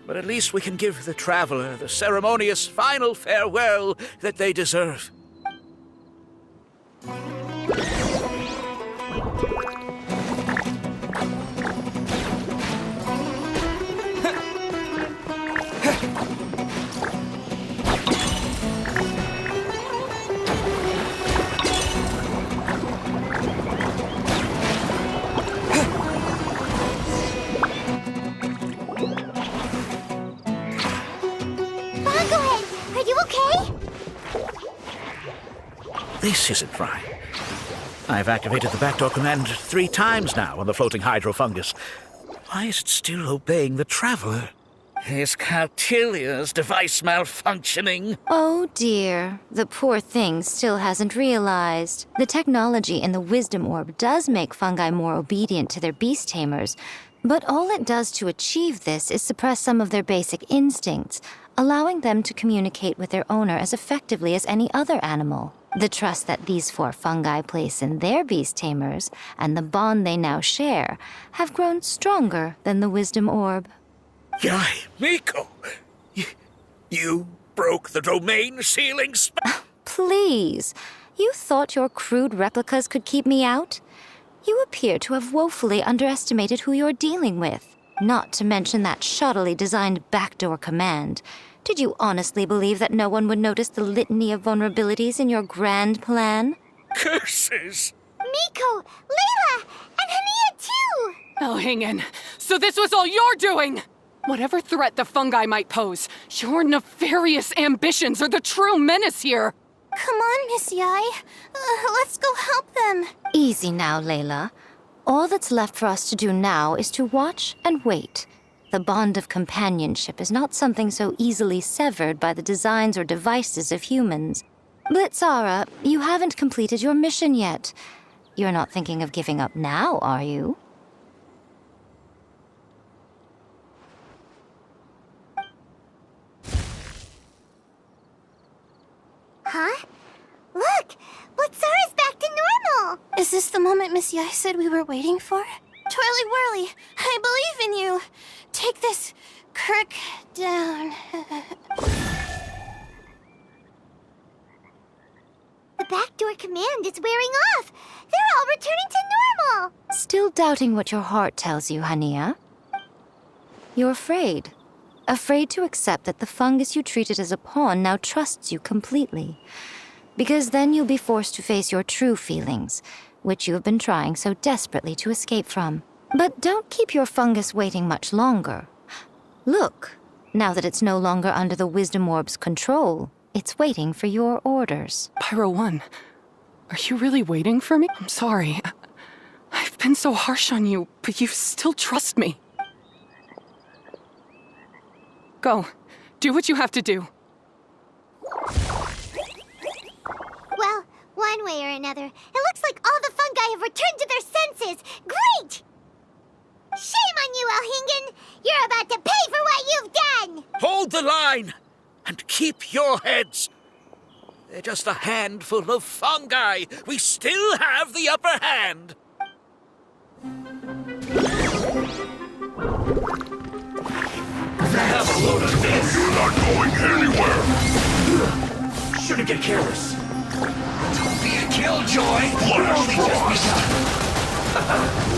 But at least we can give the Traveler the ceremonious final farewell that they deserve. Are you okay? This isn't right. I've activated the backdoor command 3 times now on the floating hydrofungus. Why is it still obeying the Traveler? Is Cautilia's device malfunctioning? Oh dear, the poor thing still hasn't realized. The technology in the Wisdom Orb does make fungi more obedient to their beast tamers, but all it does to achieve this is suppress some of their basic instincts, allowing them to communicate with their owner as effectively as any other animal. The trust that these 4 fungi place in their beast tamers, and the bond they now share, have grown stronger than the Wisdom Orb. Yai, Miko! You broke the domain sealing spell? Please, you thought your crude replicas could keep me out? You appear to have woefully underestimated who you're dealing with. Not to mention that shoddily designed backdoor command. Did you honestly believe that no one would notice the litany of vulnerabilities in your grand plan? Curses! Miko, Layla, and Hania too! Oh, hang in. So this was all you're doing! Whatever threat the fungi might pose, your nefarious ambitions are the true menace here! Come on, Miss Yai. Let's go help them. Easy now, Layla. All that's left for us to do now is to watch and wait. The bond of companionship is not something so easily severed by the designs or devices of humans. Blitzara, you haven't completed your mission yet. You're not thinking of giving up now, are you? Huh? Look! Blitzara's back to normal! Is this the moment Miss Yai said we were waiting for? Twirly Whirly, I believe in you. Take this crook down. The backdoor command is wearing off! They're all returning to normal! Still doubting what your heart tells you, Hania? You're afraid. Afraid to accept that the fungus you treated as a pawn now trusts you completely. Because then you'll be forced to face your true feelings, which you have been trying so desperately to escape from. But don't keep your fungus waiting much longer. Look, now that it's no longer under the Wisdom Orb's control, it's waiting for your orders. Pyro 1, are you really waiting for me? I'm sorry. I've been so harsh on you, but you still trust me. Go. Do what you have to do. Well, one way or another, it looks like all the fungi have returned to their senses! Great! on you, Elhingen! You're about to pay for what you've done! Hold the line and keep your heads. They're just a handful of fungi. We still have the upper hand. Have a load of this. You're not going anywhere. Shouldn't get careless. Don't be a killjoy. Only just begun.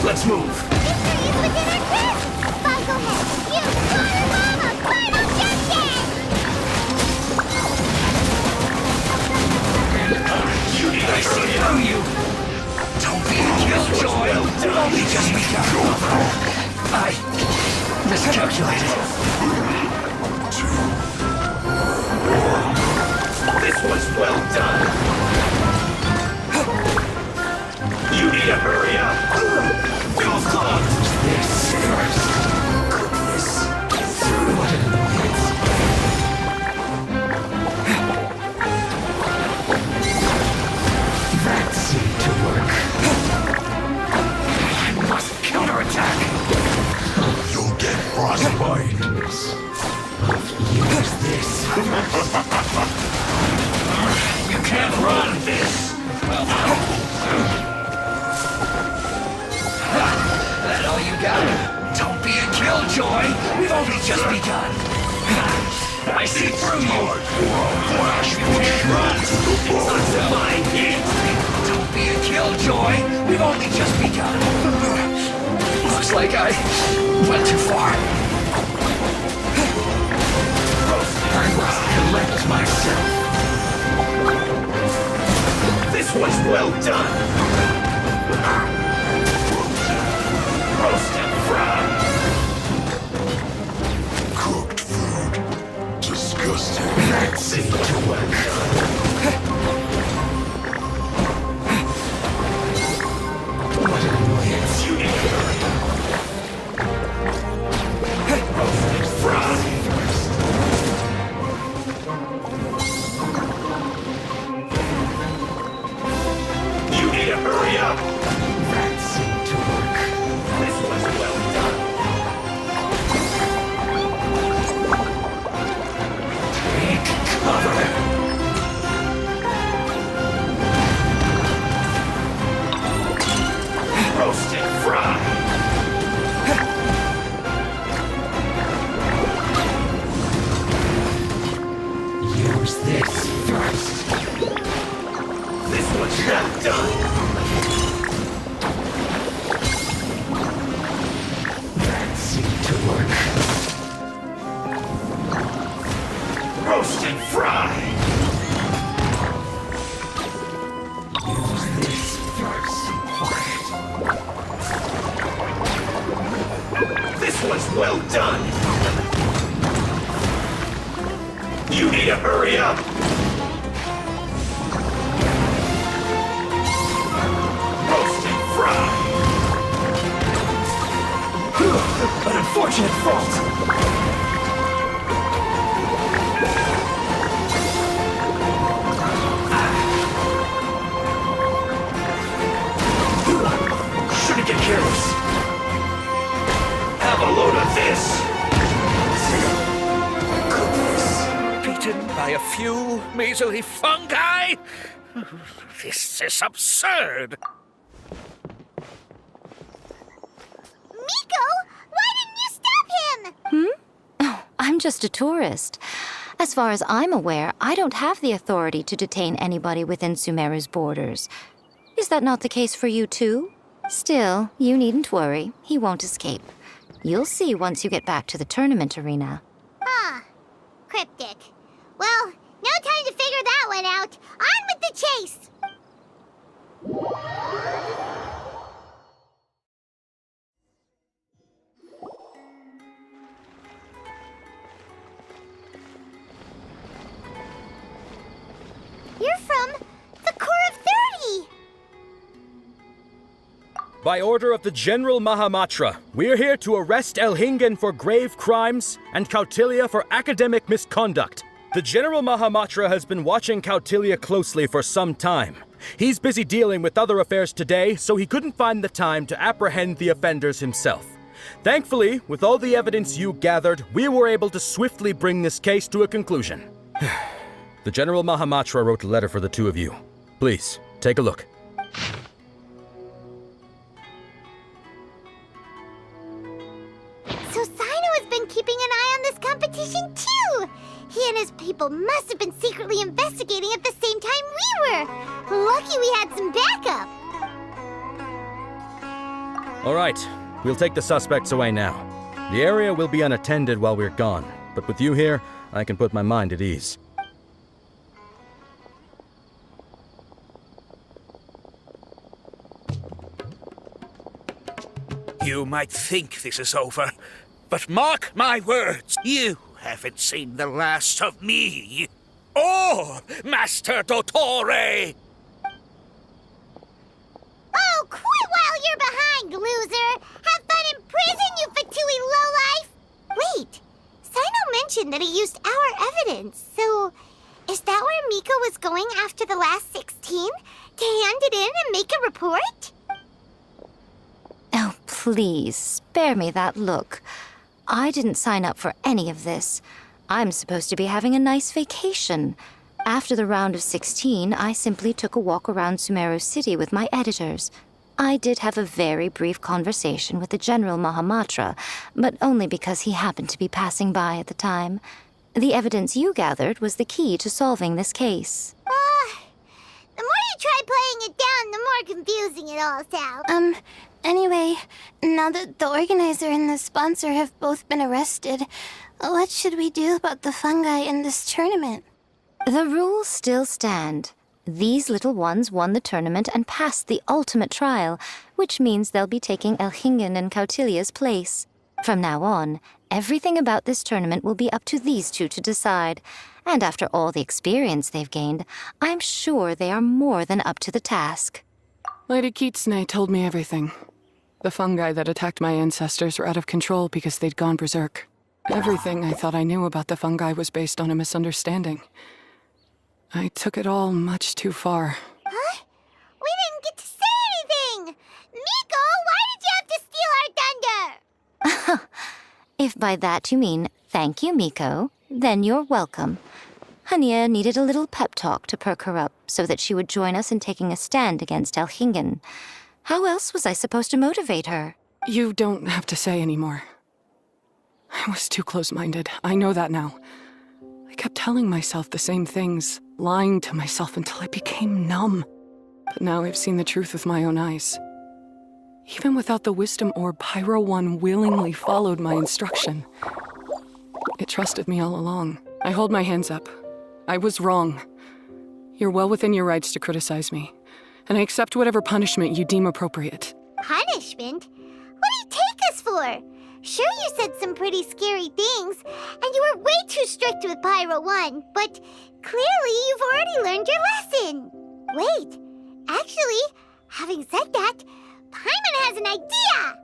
Let's move. Victory is within our grasp! Fine, go ahead. You water mama! Final junction! I see through you. Don't be a killjoy. Only just begun. I miscalculated. This was well done. You need to hurry up. Fill's clogged. This first. Goodness. What an annoyance. That seemed to work. I must counterattack. You'll get frostbite. Use this. You can't run this. That all you got? Don't be a killjoy. We've only just begun. I see through you. You can't run. It's not to my hit. Don't be a killjoy. We've only just begun. Looks like I went too far. I must collect myself. This was well done. Roast and fry. Cooked food. Disgusting. That seemed to work. What an annoyance. You need to hurry. Roast and fry. You need to hurry up! That seemed to work. This was well done. Take cover. Roast and fry. Use this first. This one's not done. That seemed to work. Roast and fry. Use this first. Quiet. This one's well done. You need to hurry up. An unfortunate fault. Shouldn't get careless. Have a load of this. Goodness. Beaten by a few measly fungi? This is absurd. Miko, why didn't you stop him? Oh, I'm just a tourist. As far as I'm aware, I don't have the authority to detain anybody within Sumeru's borders. Is that not the case for you too? Still, you needn't worry. He won't escape. You'll see once you get back to the tournament arena. Ah, cryptic. Well, no time to figure that one out. On with the chase! You're from the Corps of 30! By order of the General Mahamatra, we're here to arrest Elhingen for grave crimes and Kautilya for academic misconduct. The General Mahamatra has been watching Kautilya closely for some time. He's busy dealing with other affairs today, so he couldn't find the time to apprehend the offenders himself. Thankfully, with all the evidence you gathered, we were able to swiftly bring this case to a conclusion. The General Mahamatra wrote a letter for the two of you. Please, take a look. So Sino has been keeping an eye on this competition too! He and his people must have been secretly investigating at the same time we were! Lucky we had some backup! All right, we'll take the suspects away now. The area will be unattended while we're gone, but with you here, I can put my mind at ease. You might think this is over, but mark my words, you haven't seen the last of me. Or Master Dottore! Oh, quit while you're behind, loser! Have fun in prison, you Fatui lowlife! Wait, Sino mentioned that he used our evidence, so is that where Miko was going after the last 16? To hand it in and make a report? Oh, please, spare me that look. I didn't sign up for any of this. I'm supposed to be having a nice vacation. After the round of 16, I simply took a walk around Sumeru City with my editors. I did have a very brief conversation with the General Mahamatra, but only because he happened to be passing by at the time. The evidence you gathered was the key to solving this case. The more you try playing it down, the more confusing it all sounds. Anyway, now that the organizer and the sponsor have both been arrested, what should we do about the fungi in this tournament? The rules still stand. These little ones won the tournament and passed the ultimate trial, which means they'll be taking Elhingen and Cautilia's place. From now on, everything about this tournament will be up to these two to decide. And after all the experience they've gained, I'm sure they are more than up to the task. Lady Kitsune told me everything. The fungi that attacked my ancestors were out of control because they'd gone berserk. Everything I thought I knew about the fungi was based on a misunderstanding. I took it all much too far. Huh? We didn't get to say anything! Miko, why did you have to steal our thunder? If by that you mean thank you, Miko, then you're welcome. Hania needed a little pep talk to perk her up so that she would join us in taking a stand against Elhingen. How else was I supposed to motivate her? You don't have to say anymore. I was too close-minded. I know that now. I kept telling myself the same things, lying to myself until I became numb. But now I've seen the truth with my own eyes. Even without the wisdom orb, Pyro 1 willingly followed my instruction. It trusted me all along. I hold my hands up. I was wrong. You're well within your rights to criticize me, and I accept whatever punishment you deem appropriate. Punishment? What do you take us for? Sure, you said some pretty scary things, and you were way too strict with Pyro 1, but clearly you've already learned your lesson. Wait, actually, having said that, Paimon has an idea!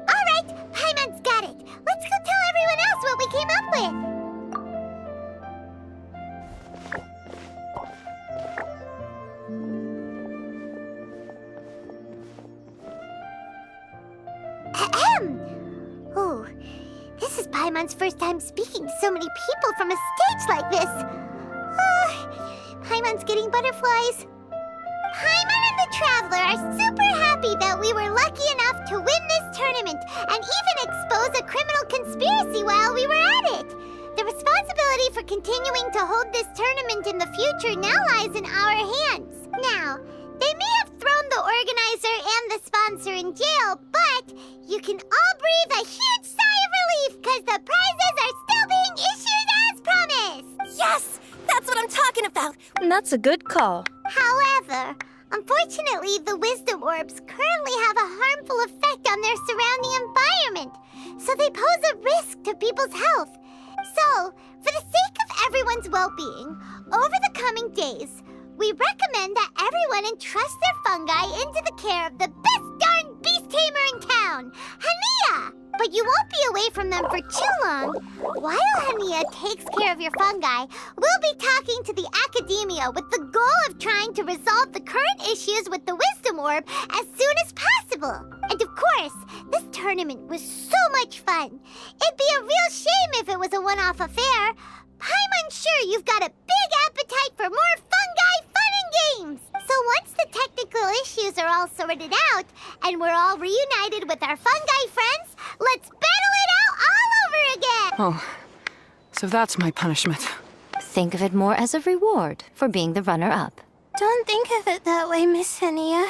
Alright, Paimon's got it. Let's go tell everyone else what we came up with. Oh, this is Paimon's first time speaking to so many people from a stage like this. Paimon's getting butterflies. Paimon and the Traveler are super happy that we were lucky enough to win this tournament and even expose a criminal conspiracy while we were at it. The responsibility for continuing to hold this tournament in the future now lies in our hands. Now, they may have thrown the organizer and the sponsor in jail, but you can all breathe a huge sigh of relief because the prizes are still being issued as promised! Yes! That's what I'm talking about! That's a good call. However, unfortunately, the wisdom orbs currently have a harmful effect on their surrounding environment, so they pose a risk to people's health. So, for the sake of everyone's well-being, over the coming days, we recommend that everyone entrust their fungi into the care of the best darn beast tamer in town, Hania! But you won't be away from them for too long. While Hania takes care of your fungi, we'll be talking to the academia with the goal of trying to resolve the current issues with the Wisdom Orb as soon as possible. And of course, this tournament was so much fun. It'd be a real shame if it was a one-off affair. I'm unsure you've got a big appetite for more fungi fun and games. So once the technical issues are all sorted out and we're all reunited with our fungi friends, let's battle it out all over again! Oh, so that's my punishment. Think of it more as a reward for being the runner-up. Don't think of it that way, Miss Hania.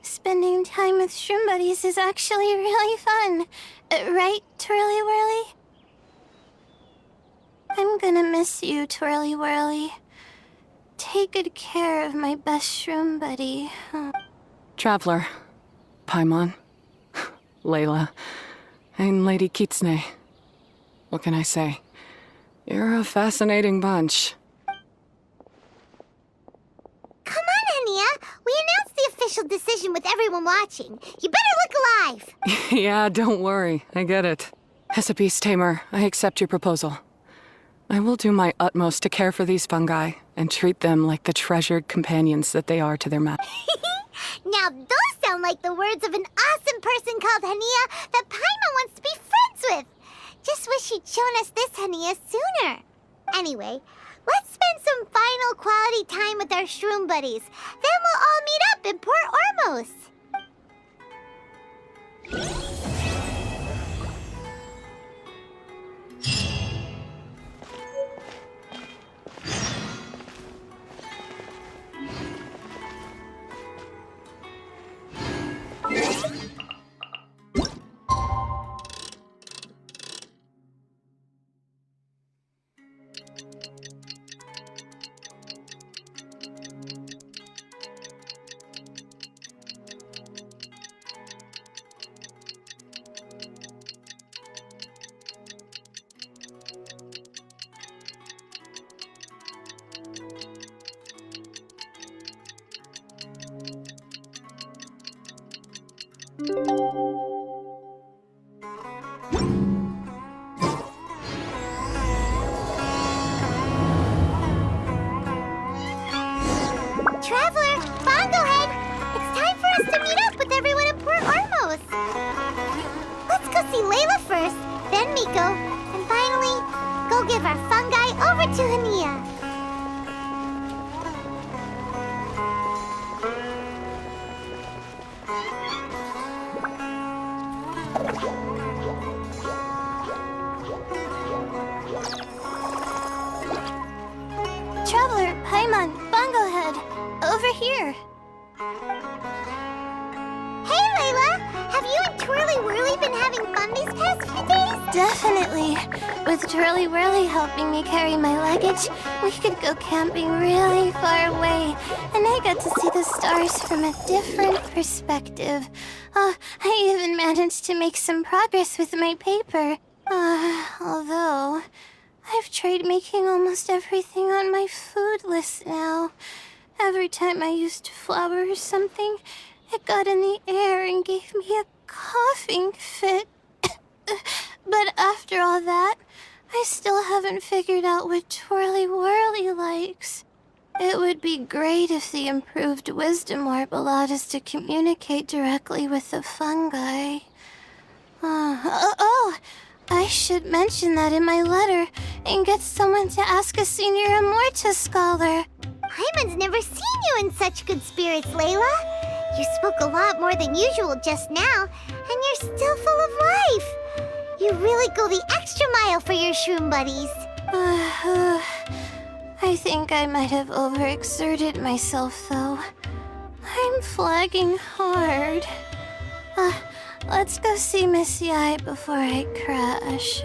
Spending time with shroom buddies is actually really fun. Right, Twirly Whirly? I'm gonna miss you, Twirly Whirly. Take good care of my best shroom buddy. Traveler, Paimon, Layla, and Lady Kitsune. What can I say? You're a fascinating bunch. Come on, Hania. We announced the official decision with everyone watching. You better look alive. Yeah, don't worry. I get it. As a beast tamer, I accept your proposal. I will do my utmost to care for these fungi and treat them like the treasured companions that they are to their master. Now those sound like the words of an awesome person called Hania that Paimon wants to be friends with. Just wish you'd shown us this Hania sooner. Anyway, let's spend some final quality time with our shroom buddies. Then we'll all meet up in Port Ormos. Traveler, Bonglehead, it's time for us to meet up with everyone in Port Ormos. Let's go see Layla first, then Miko, and finally, go give our fungi over to Hania. Traveler, Paimon, Bonglehead, over here. Hey, Layla! Have you and Twirly Whirly been having fun these past few days? Definitely. With Twirly Whirly helping me carry my luggage, we could go camping really far away, and I got to see the stars from a different perspective. I even managed to make some progress with my paper. Although, I've tried making almost everything on my food list now. Every time I used flour or something, it got in the air and gave me a coughing fit. But after all that, I still haven't figured out what Twirly Whirly likes. It would be great if the improved Wisdom Orb allowed us to communicate directly with the fungi. I should mention that in my letter and get someone to ask a senior Immorta scholar. Paimon's never seen you in such good spirits, Layla. You spoke a lot more than usual just now, and you're still full of life. You really go the extra mile for your shroom buddies. I think I might have overexerted myself, though. I'm flagging hard. Let's go see Miss Yai before I crash.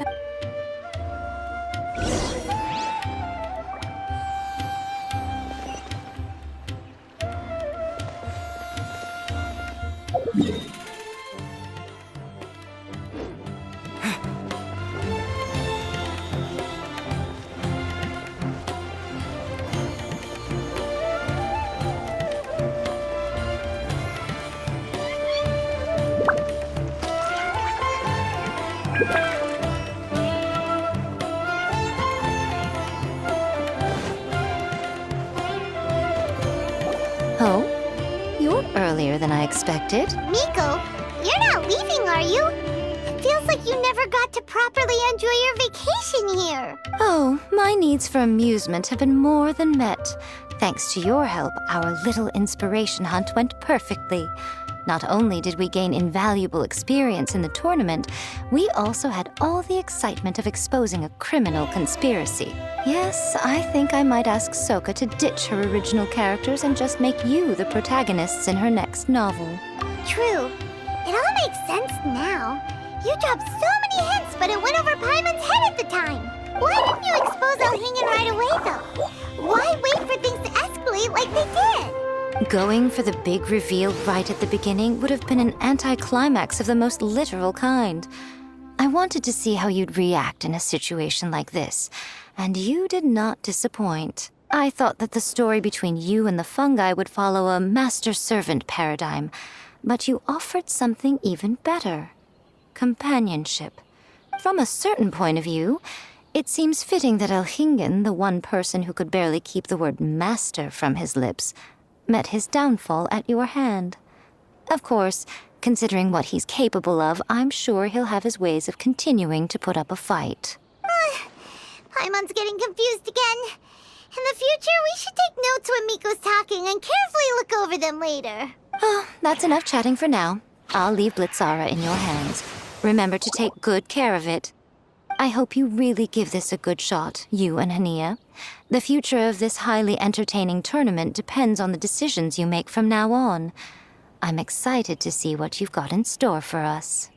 expected. Miko, you're not leaving, are you? It feels like you never got to properly enjoy your vacation here. Oh, my needs for amusement have been more than met. Thanks to your help, our little inspiration hunt went perfectly. Not only did we gain invaluable experience in the tournament, we also had all the excitement of exposing a criminal conspiracy. Yes, I think I might ask Soka to ditch her original characters and just make you the protagonists in her next novel. True. It all makes sense now. You dropped so many hints, but it went over Paimon's head at the time. Why didn't you expose Elhingen right away, though? Why wait for things to escalate like they did? Going for the big reveal right at the beginning would have been an anticlimax of the most literal kind. I wanted to see how you'd react in a situation like this, and you did not disappoint. I thought that the story between you and the fungi would follow a master-servant paradigm, but you offered something even better. Companionship. From a certain point of view, it seems fitting that Elhingen, the one person who could barely keep the word master from his lips, met his downfall at your hand. Of course, considering what he's capable of, I'm sure he'll have his ways of continuing to put up a fight. Paimon's getting confused again. In the future, we should take notes when Miko's talking and carefully look over them later. Oh, that's enough chatting for now. I'll leave Blitzara in your hands. Remember to take good care of it. I hope you really give this a good shot, you and Hania. The future of this highly entertaining tournament depends on the decisions you make from now on. I'm excited to see what you've got in store for us.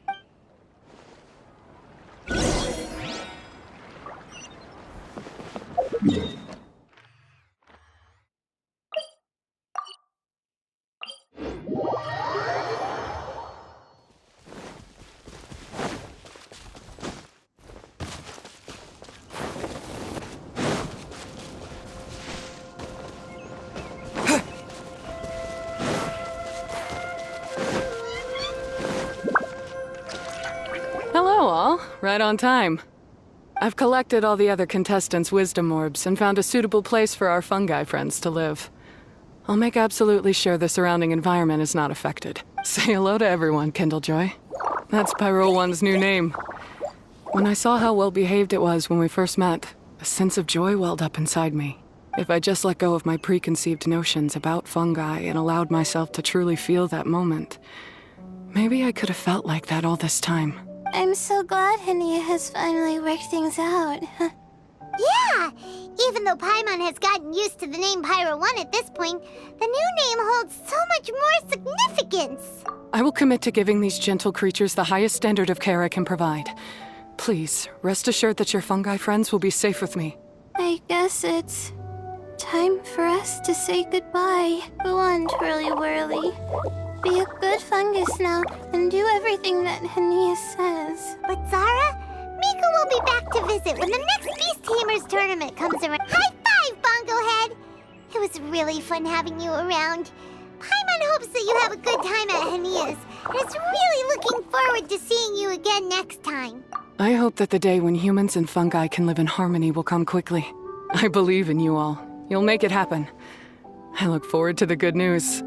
Hello, all. Right on time. I've collected all the other contestants' wisdom orbs and found a suitable place for our fungi friends to live. I'll make absolutely sure the surrounding environment is not affected. Say hello to everyone, Kindlejoy. That's Pyro One's new name. When I saw how well-behaved it was when we first met, a sense of joy welled up inside me. If I just let go of my preconceived notions about fungi and allowed myself to truly feel that moment, maybe I could have felt like that all this time. I'm so glad Hania has finally worked things out. Yeah! Even though Paimon has gotten used to the name Pyro 1 at this point, the new name holds so much more significance! I will commit to giving these gentle creatures the highest standard of care I can provide. Please, rest assured that your fungi friends will be safe with me. I guess it's time for us to say goodbye. Go on, Twirly Whirly. Be a good fungus now, and do everything that Hania says. But Zara, Miko will be back to visit when the next Beast Tamers tournament comes around. High five, Bongo Head! It was really fun having you around. Paimon hopes that you have a good time at Hania's, and is really looking forward to seeing you again next time. I hope that the day when humans and fungi can live in harmony will come quickly. I believe in you all. You'll make it happen. I look forward to the good news.